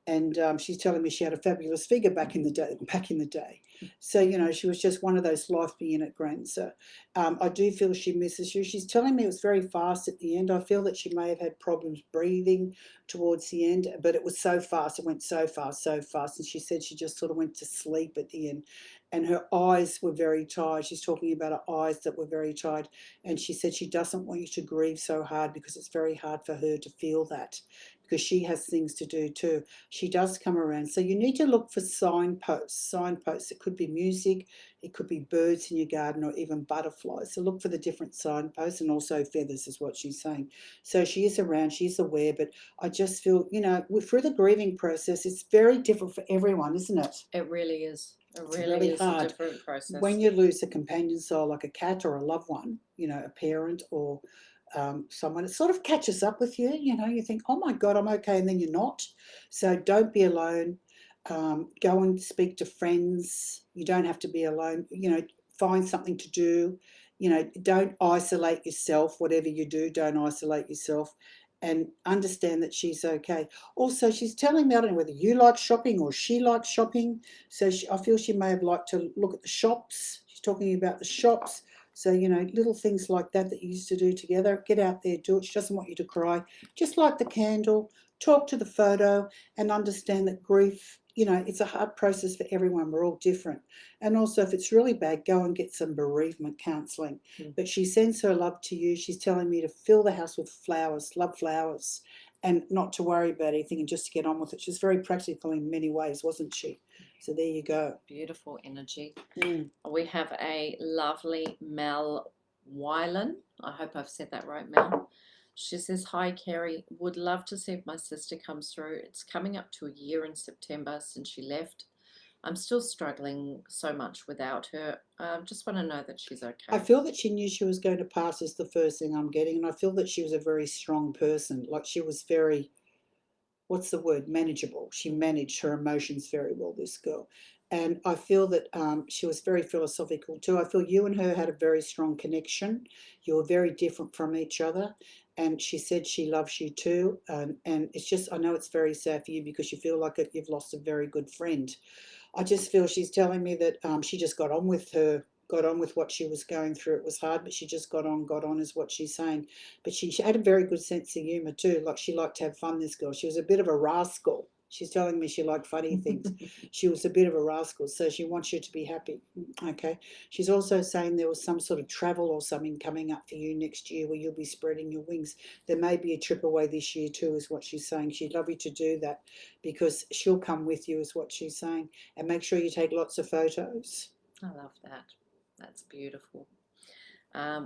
and she's telling me she had a fabulous figure back in the day. So she was just one of those life being at gran. So I do feel she misses you. She's telling me it was very fast at the end. I feel that she may have had problems breathing towards the end, but it was so fast. It went so fast, so fast. And she said she just sort of went to sleep at the end. And her eyes were very tired. She's talking about her eyes that were very tired. And she said she doesn't want you to grieve so hard, because it's very hard for her to feel that, because she has things to do too. She does come around. So you need to look for signposts. Signposts. It could be music. It could be birds in your garden, or even butterflies. So look for the different signposts, and also feathers is what she's saying. So she is around. She's aware. But I just feel, through the grieving process, it's very different for everyone, isn't it? It really is. It's really is hard. a different process. When you lose a companion soul, like a cat or a loved one, a parent or someone, it sort of catches up with you. You think, oh my God, I'm okay, and then you're not. So don't be alone. Go and speak to friends. You don't have to be alone. Find something to do. Don't isolate yourself. Whatever you do, don't isolate yourself. And understand that she's okay. Also, she's telling me, I don't know whether you like shopping or she likes shopping. So I feel she may have liked to look at the shops. She's talking about the shops. So, little things like that you used to do together. Get out there, do it. She doesn't want you to cry. Just light the candle, talk to the photo, and understand that grief, it's a hard process for everyone. We're all different. And also, if it's really bad, go and get some bereavement counselling. But she sends her love to you. She's telling me to fill the house with flowers, love flowers, and not to worry about anything, and just to get on with it. She's very practical in many ways, wasn't she? So there you go. Beautiful energy. We have a lovely Mel Wylan. I hope I've said that right, Mel. She says, hi, Kerrie. Would love to see if my sister comes through. It's coming up to a year in September since she left. I'm still struggling so much without her. Just want to know that she's okay. I feel that she knew she was going to pass, is the first thing I'm getting. And I feel that she was a very strong person. Like, she was very, what's the word, manageable. She managed her emotions very well, this girl. And I feel that she was very philosophical too. I feel you and her had a very strong connection. You were very different from each other. And she said she loves you too. And it's just, I know it's very sad for you, because you feel like you've lost a very good friend. I just feel she's telling me that she just got on with what she was going through. It was hard, but she just got on is what she's saying. But she had a very good sense of humour too. Like, she liked to have fun, this girl. She was a bit of a rascal. She's telling me she liked funny things. She was a bit of a rascal, so she wants you to be happy. Okay. She's also saying there was some sort of travel or something coming up for you next year where you'll be spreading your wings. There may be a trip away this year too, is what she's saying. She'd love you to do that because she'll come with you, is what she's saying. And make sure you take lots of photos. I love that. That's beautiful.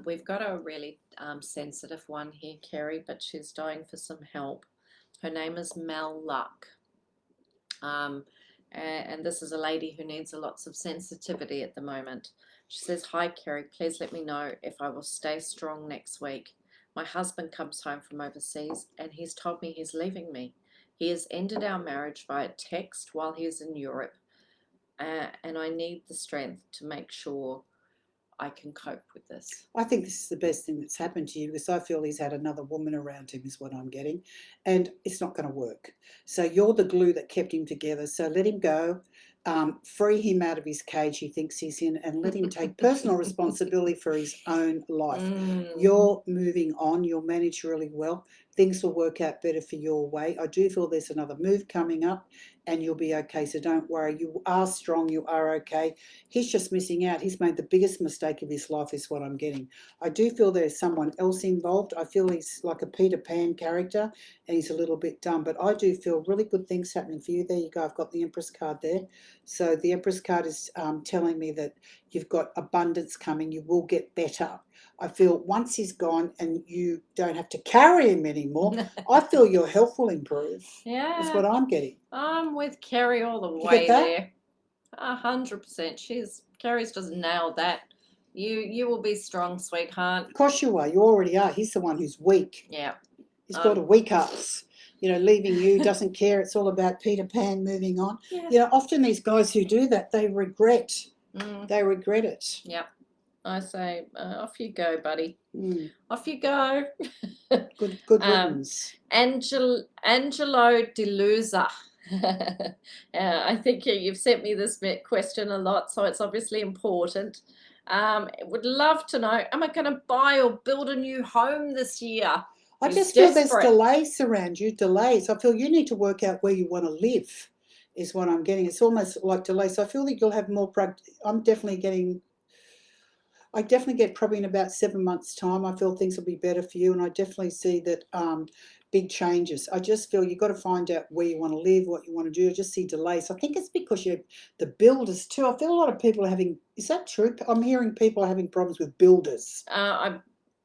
We've got a really sensitive one here, Kerrie, but she's dying for some help. Her name is Mel Luck. And this is a lady who needs lots of sensitivity at the moment. She says, "Hi, Kerrie, please let me know if I will stay strong next week. My husband comes home from overseas and he's told me he's leaving me. He has ended our marriage via text while he's in Europe. And I need the strength to make sure I can cope with this." I think this is the best thing that's happened to you because I feel he's had another woman around him, is what I'm getting, and it's not going to work. So you're the glue that kept him together. So let him go, free him out of his cage he thinks he's in, and let him take personal responsibility for his own life. You're moving on. You'll manage really well. Things will work out better for your way. I do feel there's another move coming up and you'll be okay. So don't worry. You are strong. You are okay. He's just missing out. He's made the biggest mistake of his life, is what I'm getting. I do feel there's someone else involved. I feel he's like a Peter Pan character and he's a little bit dumb, but I do feel really good things happening for you. There you go. I've got the Empress card there. So the Empress card is telling me that you've got abundance coming. You will get better. I feel once he's gone and you don't have to carry him anymore, I feel your health will improve. Yeah. That's what I'm getting. I'm with Kerrie all the You way get that? there. 100%. Kerrie's just nailed that. You will be strong, sweetheart. Of course you are. You already are. He's the one who's weak. Yeah. He's got a weak ass. You know, leaving you, doesn't care. It's all about Peter Pan, moving on. Yeah. You know, often these guys who do that, they regret. They regret it. Yep. I say, off you go, buddy. Mm. Off you go. Good riddance. Angelo Delusa. I think you've sent me this question a lot, so it's obviously important. Would love to know, am I going to buy or build a new home this year? I just feel there's delays around you, delays. I feel you need to work out where you want to live, is what I'm getting. It's almost like delays. So I feel that you'll have more, I definitely get probably in about 7 months' time, I feel things will be better for you. And I definitely see that big changes. I just feel you've got to find out where you want to live, what you want to do. I just see delays. I think it's because you're the builders too. I feel a lot of people are having, is that true? I'm hearing people are having problems with builders. I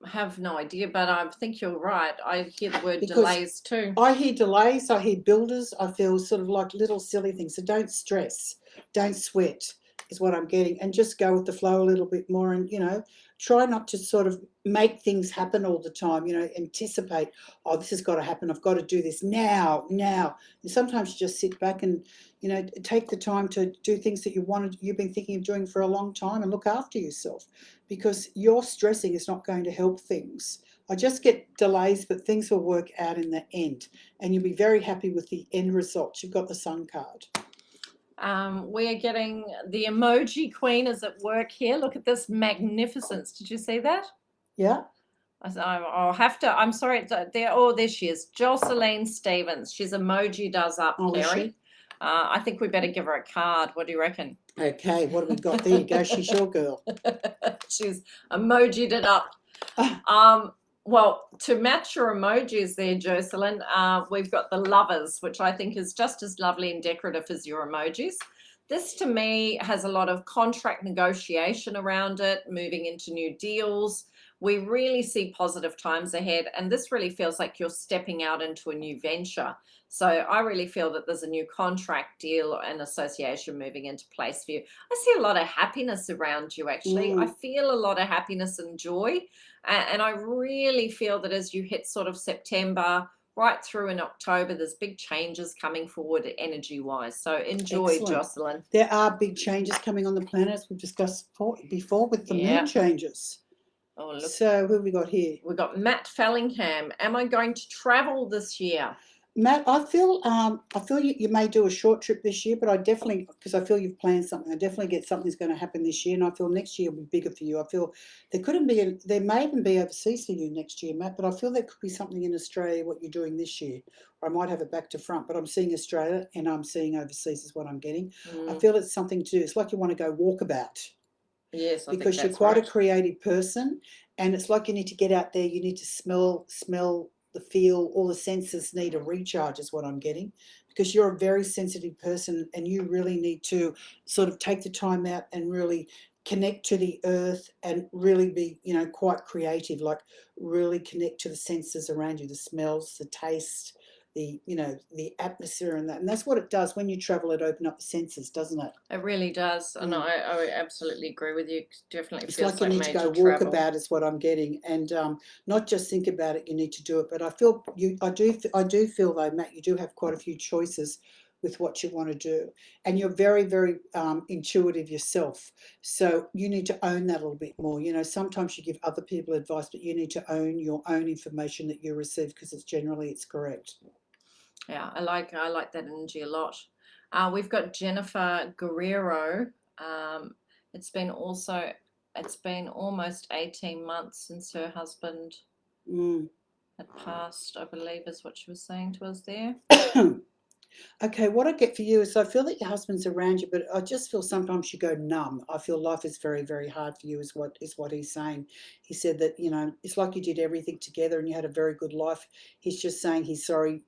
have no idea, but I think you're right. I hear the word delays too. I hear delays, I hear builders. I feel sort of like little silly things. So don't stress, don't sweat, is what I'm getting, and just go with the flow a little bit more. And, you know, try not to sort of make things happen all the time. You know, anticipate, oh, this has got to happen, I've got to do this now. And sometimes you just sit back and, you know, take the time to do things that you've been thinking of doing for a long time, and look after yourself, because your stressing is not going to help things. I just get delays, but things will work out in the end, and you'll be very happy with the end results. You've got the Sun card. We are getting the emoji queen is at work here. Look at this magnificence. Did you see that? Yeah. I'll have to. I'm sorry. There she is. Jocelyn Stevens. She's emoji'd us up, Kerrie. I think we better give her a card. What do you reckon? Okay. What have we got there? You go. She's your girl. She's emoji'd it up. Well, to match your emojis there, Jocelyn, we've got the lovers, which I think is just as lovely and decorative as your emojis. This, to me, has a lot of contract negotiation around it, moving into new deals. We really see positive times ahead, and this really feels like you're stepping out into a new venture. So I really feel that there's a new contract deal and association moving into place for you. I see a lot of happiness around you, actually. I feel a lot of happiness and joy. And I really feel that as you hit sort of September, right through in October, there's big changes coming forward energy-wise. So enjoy. Excellent. Jocelyn. There are big changes coming on the planet, as we've discussed before with the moon changes. Oh, look. So who have we got here? We've got Matt Fellingham. Am I going to travel this year? Matt, I feel you may do a short trip this year, but I definitely, because I feel you've planned something. I definitely get something's going to happen this year, and I feel next year will be bigger for you. I feel there may even be overseas for you next year, Matt. But I feel there could be something in Australia what you're doing this year. Or I might have it back to front, but I'm seeing Australia and I'm seeing overseas is what I'm getting. I Mm. feel it's something to do. It's like you want to go walkabout Yes, I think because you're that's quite a right. creative person, and it's like you need to get out there. You need to smell the feel. All the senses need a recharge, is what I'm getting, because you're a very sensitive person, and you really need to sort of take the time out and really connect to the earth and really be, quite creative. Like really connect to the senses around you, the smells, the taste, the atmosphere, and that. And that's what it does when you travel. It opens up the senses, doesn't it? It really does, and Mm. I absolutely agree with you. Definitely It's feels like you like need to major go walk travel. about is what I'm getting, and not just think about it. You need to do it. But I feel you. I do feel though, Matt, you do have quite a few choices with what you want to do, and you're very, very intuitive yourself. So you need to own that a little bit more. Sometimes you give other people advice, but you need to own your own information that you receive because it's correct. Yeah, I like that energy a lot. We've got Jennifer Guerrero. Um, it's been also it's been almost 18 months since her husband Mm. had passed, I believe is what she was saying to us there. Okay, what I get for you is I feel that your husband's around you, but I just feel sometimes you go numb. I feel life is very, very hard for you, is what he's saying. He said that, it's like you did everything together and you had a very good life. He's just saying he's sorry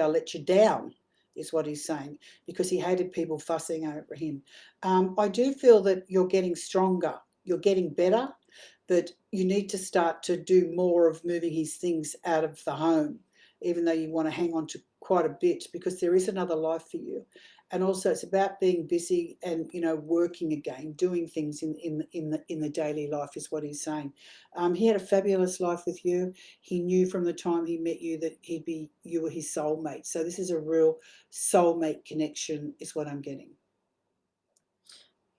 I let you down, is what he's saying, because he hated people fussing over him. I do feel that you're getting stronger, you're getting better, but you need to start to do more of moving his things out of the home, even though you want to hang on to quite a bit, because there is another life for you. And also it's about being busy and working again, doing things in the daily life, is what he's saying. He had a fabulous life with you. He knew from the time he met you that you were his soulmate. So this is a real soulmate connection, is what I'm getting.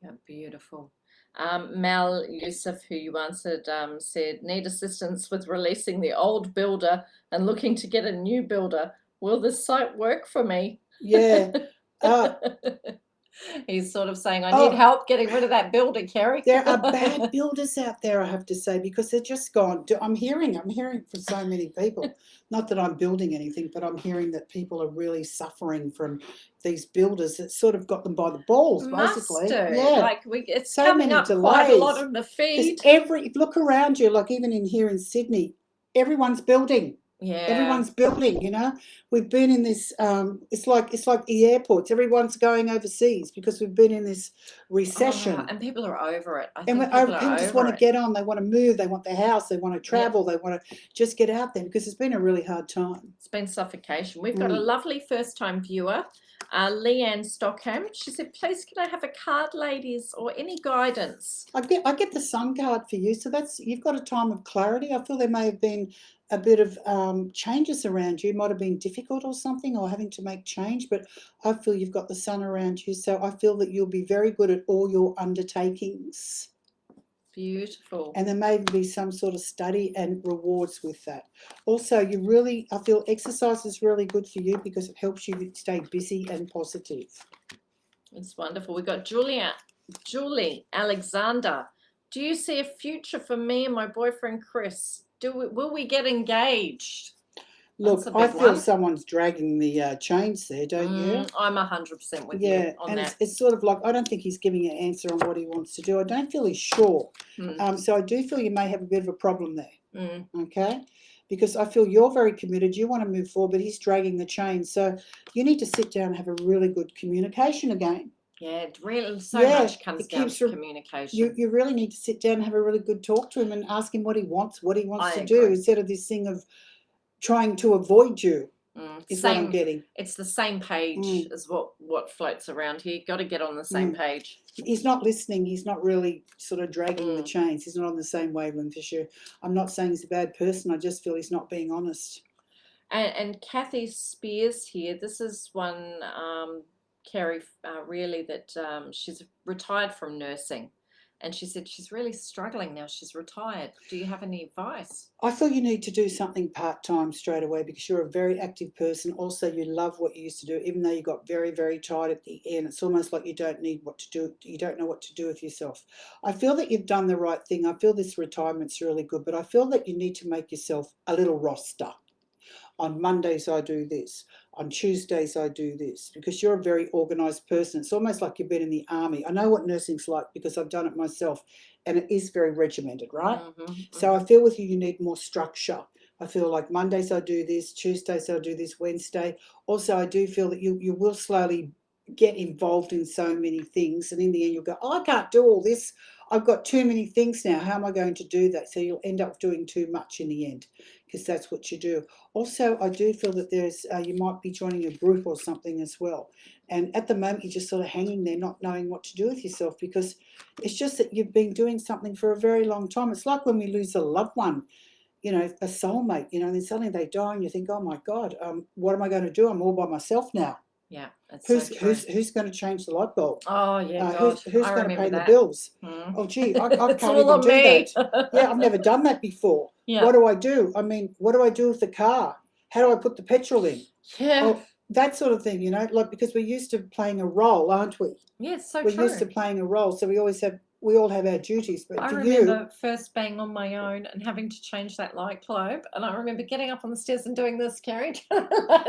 Yeah, beautiful. Mal Yusuf, who you answered, said, need assistance with releasing the old builder and looking to get a new builder. Will this site work for me? Yeah. uh, He's sort of saying, I need oh, help getting rid of that builder, Kerrie. there are bad builders out there, I have to say, because they're just gone. I'm hearing from so many people. Not that I'm building anything, but I'm hearing that people are really suffering from these builders that sort of got them by the balls, Must basically. do. Yeah, Like it's so coming many up quite a lot delays. on the Because feed. look around you, like even in here in Sydney, everyone's building. Yeah. Everyone's building. We've been in this. It's like the airports. Everyone's going overseas because we've been in this Oh, recession. and people are over it. I And think people people are just want over to it. get on. They want to move. They want their house. They want to Yep. travel. They want to just get out there because it's been a really hard time. It's been suffocation. We've got a Mm. lovely first-time viewer, Leanne Stockham. She said, please can I have a card, ladies, or any guidance? I get the sun card for you. So you've got a time of clarity. I feel there may have been a bit of changes around you. It might have been difficult or something, or having to make change. But I feel you've got the sun around you. So I feel that you'll be very good at all your undertakings. Beautiful. And there may be some sort of study and rewards with that. Also, I feel exercise is really good for you because it helps you stay busy and positive. It's wonderful. We've got Julie Alexander. Do you see a future for me and my boyfriend Chris? Will we get engaged? That's Look, a I big feel one. someone's dragging the chains there, don't you? I'm 100% with you Yeah, on and that. it's sort of like I don't think he's giving an answer on what he wants to do. I don't feel he's sure. So I do feel you may have a bit of a problem there. Okay, because I feel you're very committed. You want to move forward, but he's dragging the chain. So you need to sit down and have a really good communication again. Yeah, it really so Yeah, much comes it down keeps to communication. you really need to sit down and have a really good talk to him and ask him what he wants I to do, agree. instead of this thing of trying to avoid you, is what I'm Same. getting. It's the same page as what floats around here. Got to get on the same page. He's not listening. He's not really sort of dragging the chains. He's not on the same wavelength as you. I'm not saying he's a bad person. I just feel he's not being honest. And Kathy Spears here. This is one, Kerrie, really that she's retired from nursing. And she said she's really struggling now. She's retired. Do you have any advice? I feel you need to do something part-time straight away because you're a very active person. Also, you love what you used to do, even though you got very, very tired at the end. It's almost like you don't need what to do. You don't know what to do with yourself. I feel that you've done the right thing. I feel this retirement's really good, but I feel that you need to make yourself a little roster. On Mondays, I do this. On Tuesdays, I do this because you're a very organised person. It's almost like you've been in the army. I know what nursing's like because I've done it myself, and it is very regimented, right? So I feel with you, you need more structure. I feel like Mondays I do this, Tuesdays I do this, Wednesday. Also, I do feel that you will slowly get involved in so many things, and in the end, you'll go, oh, I can't do all this. I've got too many things now. How am I going to do that? So you'll end up doing too much in the end because that's what you do. Also, I do feel that there's you might be joining a group or something as well. And at the moment, you're just sort of hanging there, not knowing what to do with yourself because it's just that you've been doing something for a very long time. It's like when we lose a loved one, you know, a soulmate, you know, and then suddenly they die and you think, oh my God, what am I going to do? I'm all by myself now. Yeah, that's so true. Who's going to change the light bulb? Oh, yeah, God, who's I going to remember pay the that. bills? Oh, gee, I It's can't all even on do me. that. Yeah, I've never done that before. Yeah. What do I do? I mean, what do I do with the car? How do I put the petrol in? Yeah. Oh, that sort of thing, you know, like because we're used to playing a role, aren't we? Yeah, it's so We're true. used to playing a role, so we all have our duties. But I for remember first being on my own and having to change that light globe, and I remember getting up on the stairs and doing this, Kerrie,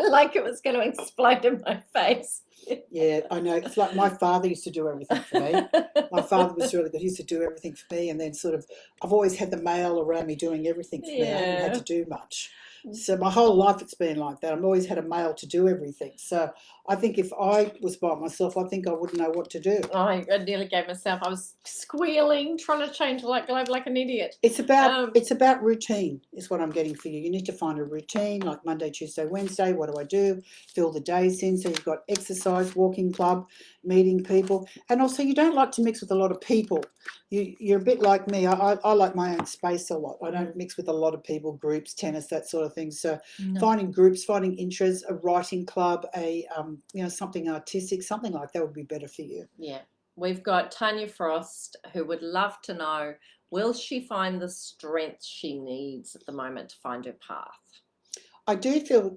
like it was going to explode in my face. yeah, I know. It's like my father used to do everything for me. My father was really good. He used to do everything for me, and then sort of, I've always had the male around me doing everything for me. I haven't had to do much. So my whole life it's been like that. I've always had a male to do everything. So I think if I was by myself, I think I wouldn't know what to do. I nearly gave myself. I was squealing, trying to change the light globe like an idiot. It's about routine is what I'm getting for you. You need to find a routine like Monday, Tuesday, Wednesday. What do I do? Fill the days in. So you've got exercise, walking club, meeting people. And also you don't like to mix with a lot of people. You're a bit like me. I like my own space a lot. I don't mix with a lot of people, groups, tennis, that sort of thing. So finding groups, finding interests, a writing club, a something artistic, something like that would be better for you. Yeah. We've got Tanya Frost who would love to know, will she find the strength she needs at the moment to find her path? I do feel,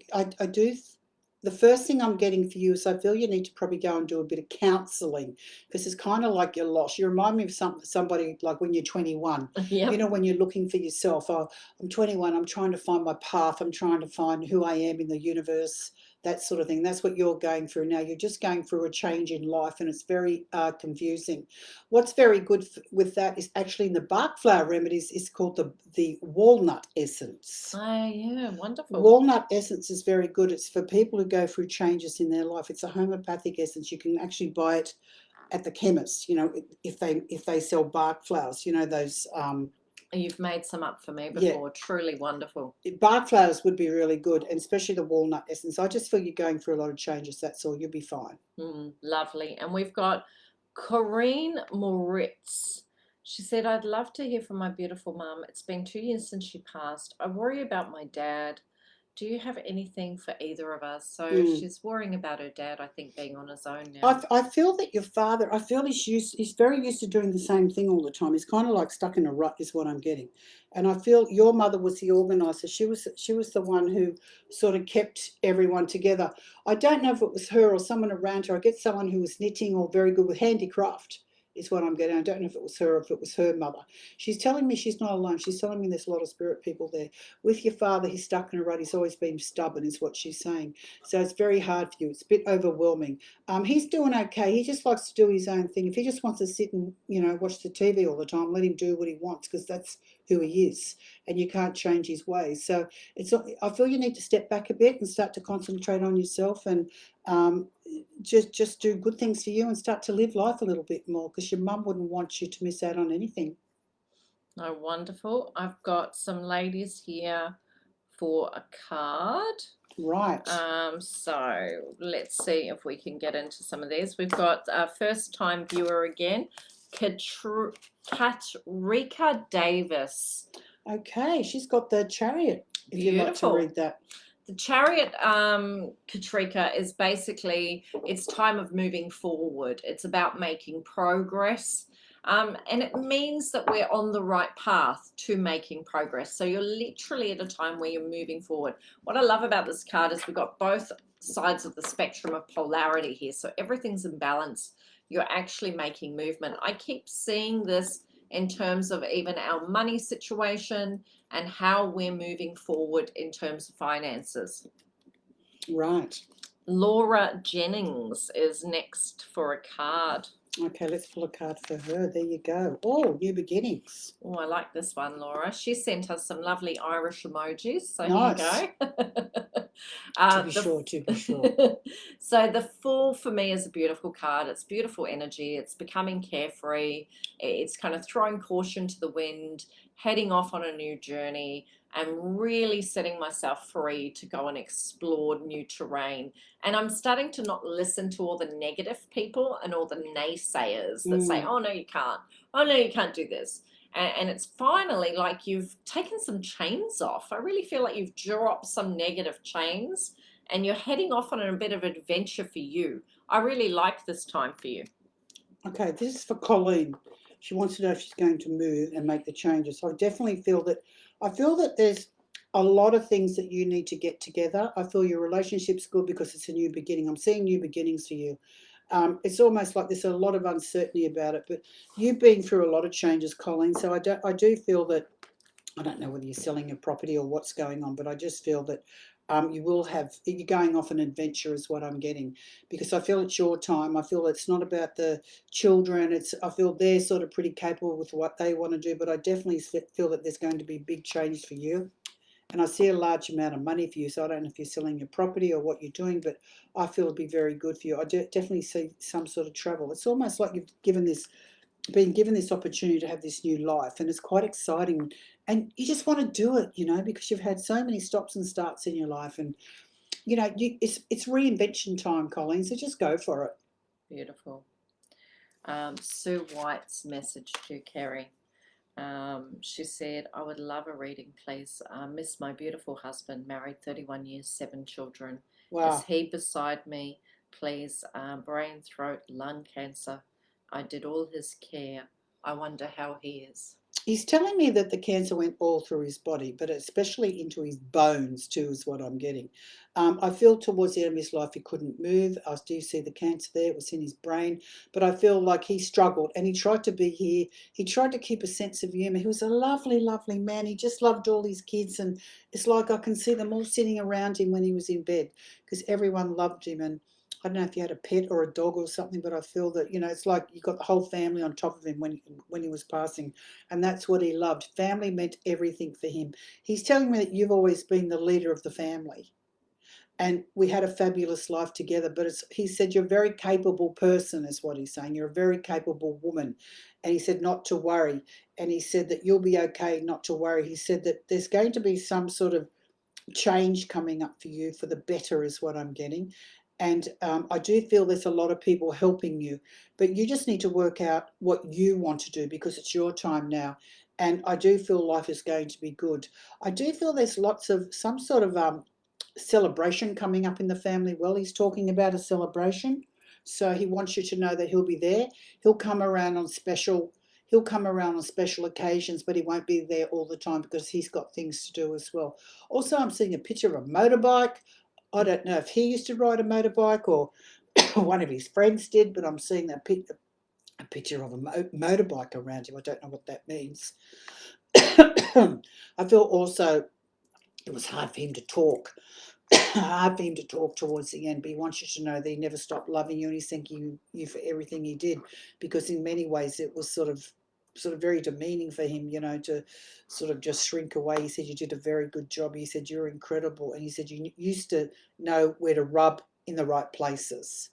the first thing I'm getting for you is I feel you need to probably go and do a bit of counselling because it's kind of like you're lost. You remind me of somebody like when you're 21, you know, when you're looking for yourself. Oh, I'm 21, I'm trying to find my path, I'm trying to find who I am in the universe, that sort of thing. That's what you're going through now. You're just going through a change in life and it's very confusing. What's very good with that is actually in the bark flower remedies is called the walnut essence. Oh, yeah, wonderful. Walnut essence is very good. It's for people who go through changes in their life. It's a homeopathic essence. You can actually buy it at the chemist, you know, if they sell bark flowers, you know, those You've made some up for me before. Yeah. Truly wonderful. Bark flowers would be really good, and especially the walnut essence. I just feel you're going through a lot of changes. That's all. You'll be fine. Lovely. And we've got Corinne Moritz. She said, I'd love to hear from my beautiful mum. It's been 2 years since she passed. I worry about my dad. Do you have anything for either of us? So she's worrying about her dad, I think, being on his own now. I feel that your father, I feel he's very used to doing the same thing all the time. He's kind of like stuck in a rut is what I'm getting. And I feel your mother was the organiser. She was the one who sort of kept everyone together. I don't know if it was her or someone around her. I get someone who was knitting or very good with handicraft. Is what I'm getting. I don't know if it was her or if it was her mother. She's telling me she's not alone. She's telling me there's a lot of spirit people there. With your father, he's stuck in a rut. He's always been stubborn is what she's saying. So it's very hard for you. It's a bit overwhelming. He's doing okay. He just likes to do his own thing. If he just wants to sit and, you know, watch the TV all the time, let him do what he wants because that's who he is. And you can't change his ways. So I feel you need to step back a bit and start to concentrate on yourself and just do good things for you and start to live life a little bit more because your mum wouldn't want you to miss out on anything. Oh, wonderful. I've got some ladies here for a card. Right. So let's see if we can get into some of these. We've got a first-time viewer again, Katrika Davis. Okay, she's got the Chariot. If you'd like to read that. The Chariot, Katrika, is basically, it's time of moving forward. It's about making progress. And it means that we're on the right path to making progress. So you're literally at a time where you're moving forward. What I love about this card is we've got both sides of the spectrum of polarity here. So everything's in balance. You're actually making movement. I keep seeing this in terms of even our money situation and how we're moving forward in terms of finances. Right. Laura Jennings is next for a card. Okay, let's pull a card for her. There you go. Oh, new beginnings. Oh, I like this one, Laura. She sent us some lovely Irish emojis. So Nice. here you go. To be sure, to be sure. So the Fool for me is a beautiful card. It's beautiful energy. It's becoming carefree. It's kind of throwing caution to the wind, heading off on a new journey, and really setting myself free to go and explore new terrain. And I'm starting to not listen to all the negative people and all the naysayers that say, oh, no, you can't. Oh, no, you can't do this. And it's finally like you've taken some chains off. I really feel like you've dropped some negative chains and you're heading off on a bit of adventure for you. I really like this time for you. Okay, this is for Colleen. She wants to know if she's going to move and make the changes. So I definitely feel that there's a lot of things that you need to get together. I feel your relationship's good because it's a new beginning. I'm seeing new beginnings for you. It's almost like there's a lot of uncertainty about it, but you've been through a lot of changes, Colleen. So I do feel that, I don't know whether you're selling a property or what's going on, but I just feel that you're going off an adventure is what I'm getting, because I feel it's your time. I feel it's not about the children. I feel they're sort of pretty capable with what they want to do, but I definitely feel that there's going to be big change for you. And I see a large amount of money for you. So I don't know if you're selling your property or what you're doing, but I feel it'd be very good for you. I definitely see some sort of travel. It's almost like you've been given this opportunity to have this new life, and it's quite exciting. And you just want to do it, because you've had so many stops and starts in your life, and it's reinvention time, Colleen. So just go for it. Beautiful. Sue White's message to Kerrie. She said, I would love a reading, please. Miss my beautiful husband, married 31 years, 7 children. Wow. Is he beside me? Please. Brain, throat, lung cancer. I did all his care. I wonder how he is. He's telling me that the cancer went all through his body, but especially into his bones too, is what I'm getting. I feel towards the end of his life he couldn't move. I do see the cancer there. It was in his brain. But I feel like he struggled and he tried to be here. He tried to keep a sense of humour. He was a lovely, lovely man. He just loved all his kids. And it's like I can see them all sitting around him when he was in bed, because everyone loved him. And I don't know if you had a pet or a dog or something, but I feel that, it's like you got the whole family on top of him when he was passing. And that's what he loved. Family meant everything for him. He's telling me that you've always been the leader of the family. And we had a fabulous life together. But he said, you're a very capable person, is what he's saying. You're a very capable woman. And he said, not to worry. And he said that you'll be okay, not to worry. He said that there's going to be some sort of change coming up for you for the better, is what I'm getting. And I do feel there's a lot of people helping you, but you just need to work out what you want to do, because it's your time now. And I do feel life is going to be good. I do feel there's lots of some sort of celebration coming up in the family. Well, he's talking about a celebration. So he wants you to know that he'll be there. He'll come around on special occasions, but he won't be there all the time because he's got things to do as well. Also, I'm seeing a picture of a motorbike. I don't know if he used to ride a motorbike or one of his friends did, but I'm seeing a picture of a motorbike around him. I don't know what that means. I feel also it was hard for him to talk. Hard for him to talk towards the end, but he wants you to know that he never stopped loving you, and he's thanking you for everything he did, because in many ways it was sort of very demeaning for him, to sort of just shrink away. He said you did a very good job. He said you're incredible, and he said you used to know where to rub in the right places,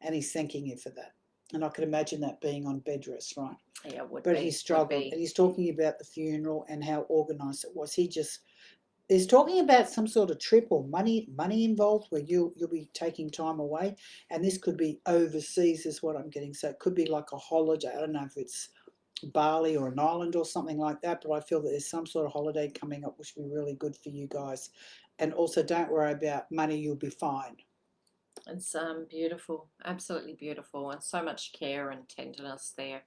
and he's thanking you for that. And I could imagine that being on bed rest, right? Yeah, would but be, he struggled, and he's talking about the funeral and how organised it was. He's talking about some sort of trip or money involved where you'll be taking time away, and this could be overseas is what I'm getting. So it could be like a holiday. I don't know if it's Bali or an island or something like that, but I feel that there's some sort of holiday coming up which will be really good for you guys. And also, don't worry about money, you'll be fine. It's beautiful, absolutely beautiful, and so much care and tenderness there.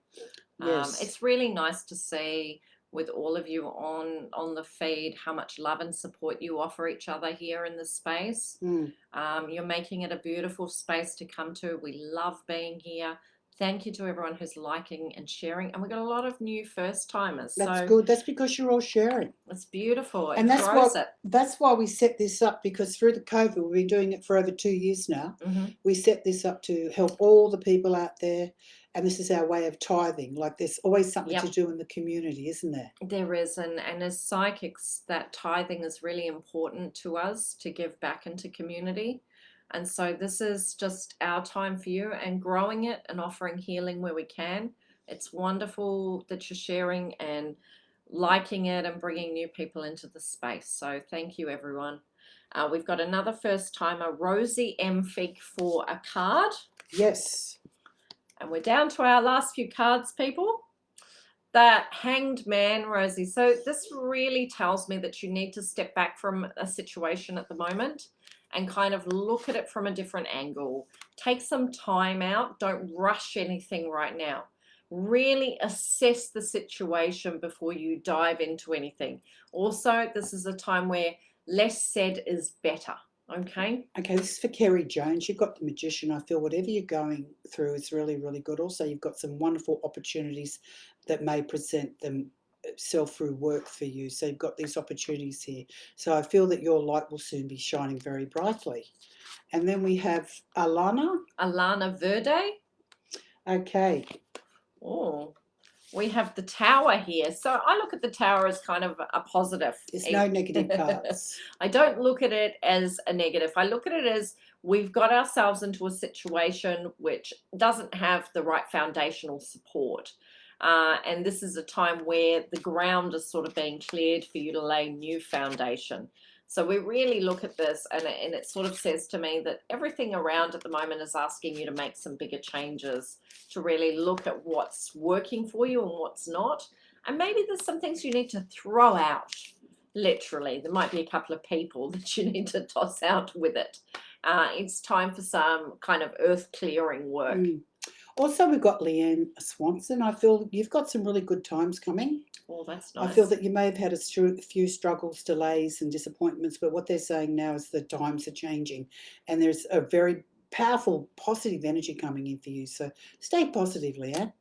Yes. It's really nice to see with all of you on the feed how much love and support you offer each other here in this space. Mm. You're making it a beautiful space to come to. We love being here. Thank you to everyone who's liking and sharing. And we've got a lot of new first timers. That's So good. That's because you're all sharing. it's beautiful. It And that's grows why it. that's why we set this up, because through the COVID, we've been doing it for over 2 years now. Mhm. We set this up to help all the people out there, and this is our way of tithing. Like there's always something to Yep. do in the community, isn't there? There is, and as psychics, that tithing is really important to us to give back into community. And so this is just our time for you and growing it and offering healing where we can. It's wonderful that you're sharing and liking it and bringing new people into the space. So thank you, everyone. We've got another first timer, Rosie M. Fig, for a card. Yes. And we're down to our last few cards, people. That Hanged Man, Rosie. So this really tells me that you need to step back from a situation at the moment and kind of look at it from a different angle. Take some time out. Don't rush anything right now. Really assess the situation before you dive into anything. Also, this is a time where less said is better. Okay. Okay, this is for Kerrie Jones. You've got the Magician. I feel whatever you're going through is really, really good. Also, you've got some wonderful opportunities that may present themselves through work for you. So you've got these opportunities here. So I feel that your light will soon be shining very brightly. And then we have Alana Verde. Okay. Oh, we have the Tower here. So I look at the Tower as kind of a positive. There's no negative cards. I don't look at it as a negative. I look at it as we've got ourselves into a situation which doesn't have the right foundational support. And this is a time where the ground is sort of being cleared for you to lay new foundation. So we really look at this, and it sort of says to me that everything around at the moment is asking you to make some bigger changes, to really look at what's working for you and what's not. And maybe there's some things you need to throw out, literally. There might be a couple of people that you need to toss out with it. It's time for some kind of earth clearing work. Also, we've got Leanne Swanson. I feel you've got some really good times coming. Oh, that's nice. I feel that you may have had a few struggles, delays and disappointments, but what they're saying now is the times are changing and there's a very powerful positive energy coming in for you. So stay positive, Leanne.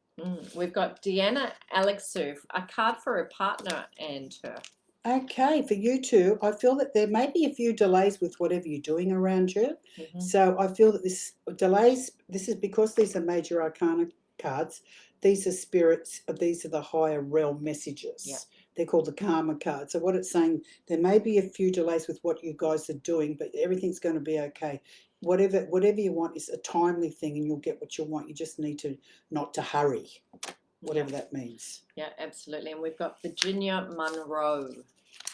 We've got Deanna Alexou, a card for her partner and her. Okay, for you two, I feel that there may be a few delays with whatever you're doing around you. So I feel that this is because these are major arcana cards. These are spirits, these are the higher realm messages. Yeah. They're called the karma cards. So what it's saying, there may be a few delays with what you guys are doing, but everything's going to be okay. Whatever you want is a timely thing and you'll get what you want. You just need to not to hurry, whatever that means. Yeah, absolutely. And we've got Virginia Monroe.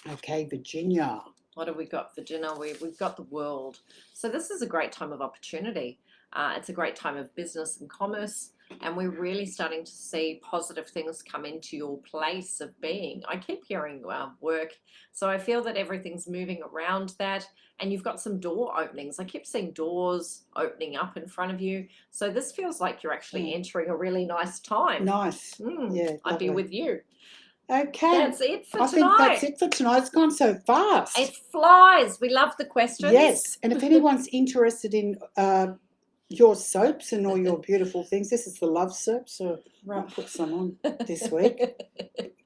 Okay, Virginia. What have we got, Virginia? We've got the world. So this is a great time of opportunity. It's a great time of business and commerce. And we're really starting to see positive things come into your place of being. I keep hearing work. So I feel that everything's moving around that. And you've got some door openings. I keep seeing doors opening up in front of you. So this feels like you're actually entering a really nice time. Nice. Yeah, I'd be with you. Okay. That's it for tonight. I think that's it for tonight. It's gone so fast. It flies. We love the questions. Yes. And if anyone's interested in your soaps and all your beautiful things, this is the love soap. So I'll put some on this week.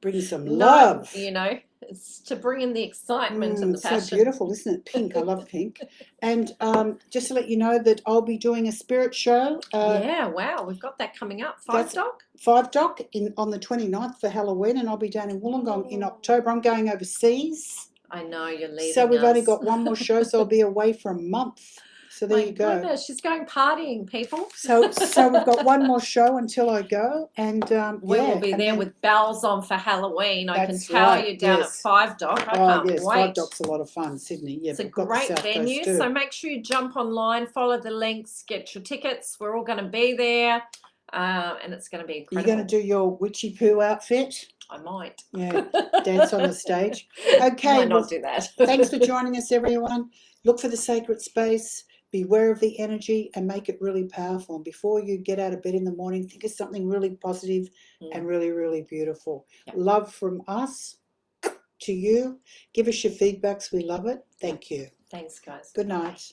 Bring some love. You know, it's to bring in the excitement and the passion. So beautiful, isn't it? Pink. I love pink. And just to let you know that I'll be doing a spirit show. Yeah, wow. We've got that coming up. 5 Doc on the 29th for Halloween, and I'll be down in Wollongong in October. I'm going overseas. I know you're leaving. So we've only got one more show, so I'll be away for a month. So there you go. Goodness, she's going partying, people. So we've got one more show until I go, and we will be there with bells on for Halloween. I can tell right, you down at 5 Doc. I can't wait. 5 Doc's a lot of fun, Sydney. Yeah, it's a great venue. So make sure you jump online, follow the links, get your tickets. We're all going to be there, and it's going to be incredible. You're going to do your witchy poo outfit? I might. Yeah, dance on the stage. Okay. Might not do that. Thanks for joining us, everyone. Look for the sacred space. beware of the energy and make it really powerful. And before you get out of bed in the morning, think of something really positive and really, really beautiful. Yeah. Love from us to you. Give us your feedbacks. We love it. Thank you. Thanks, guys. Good night.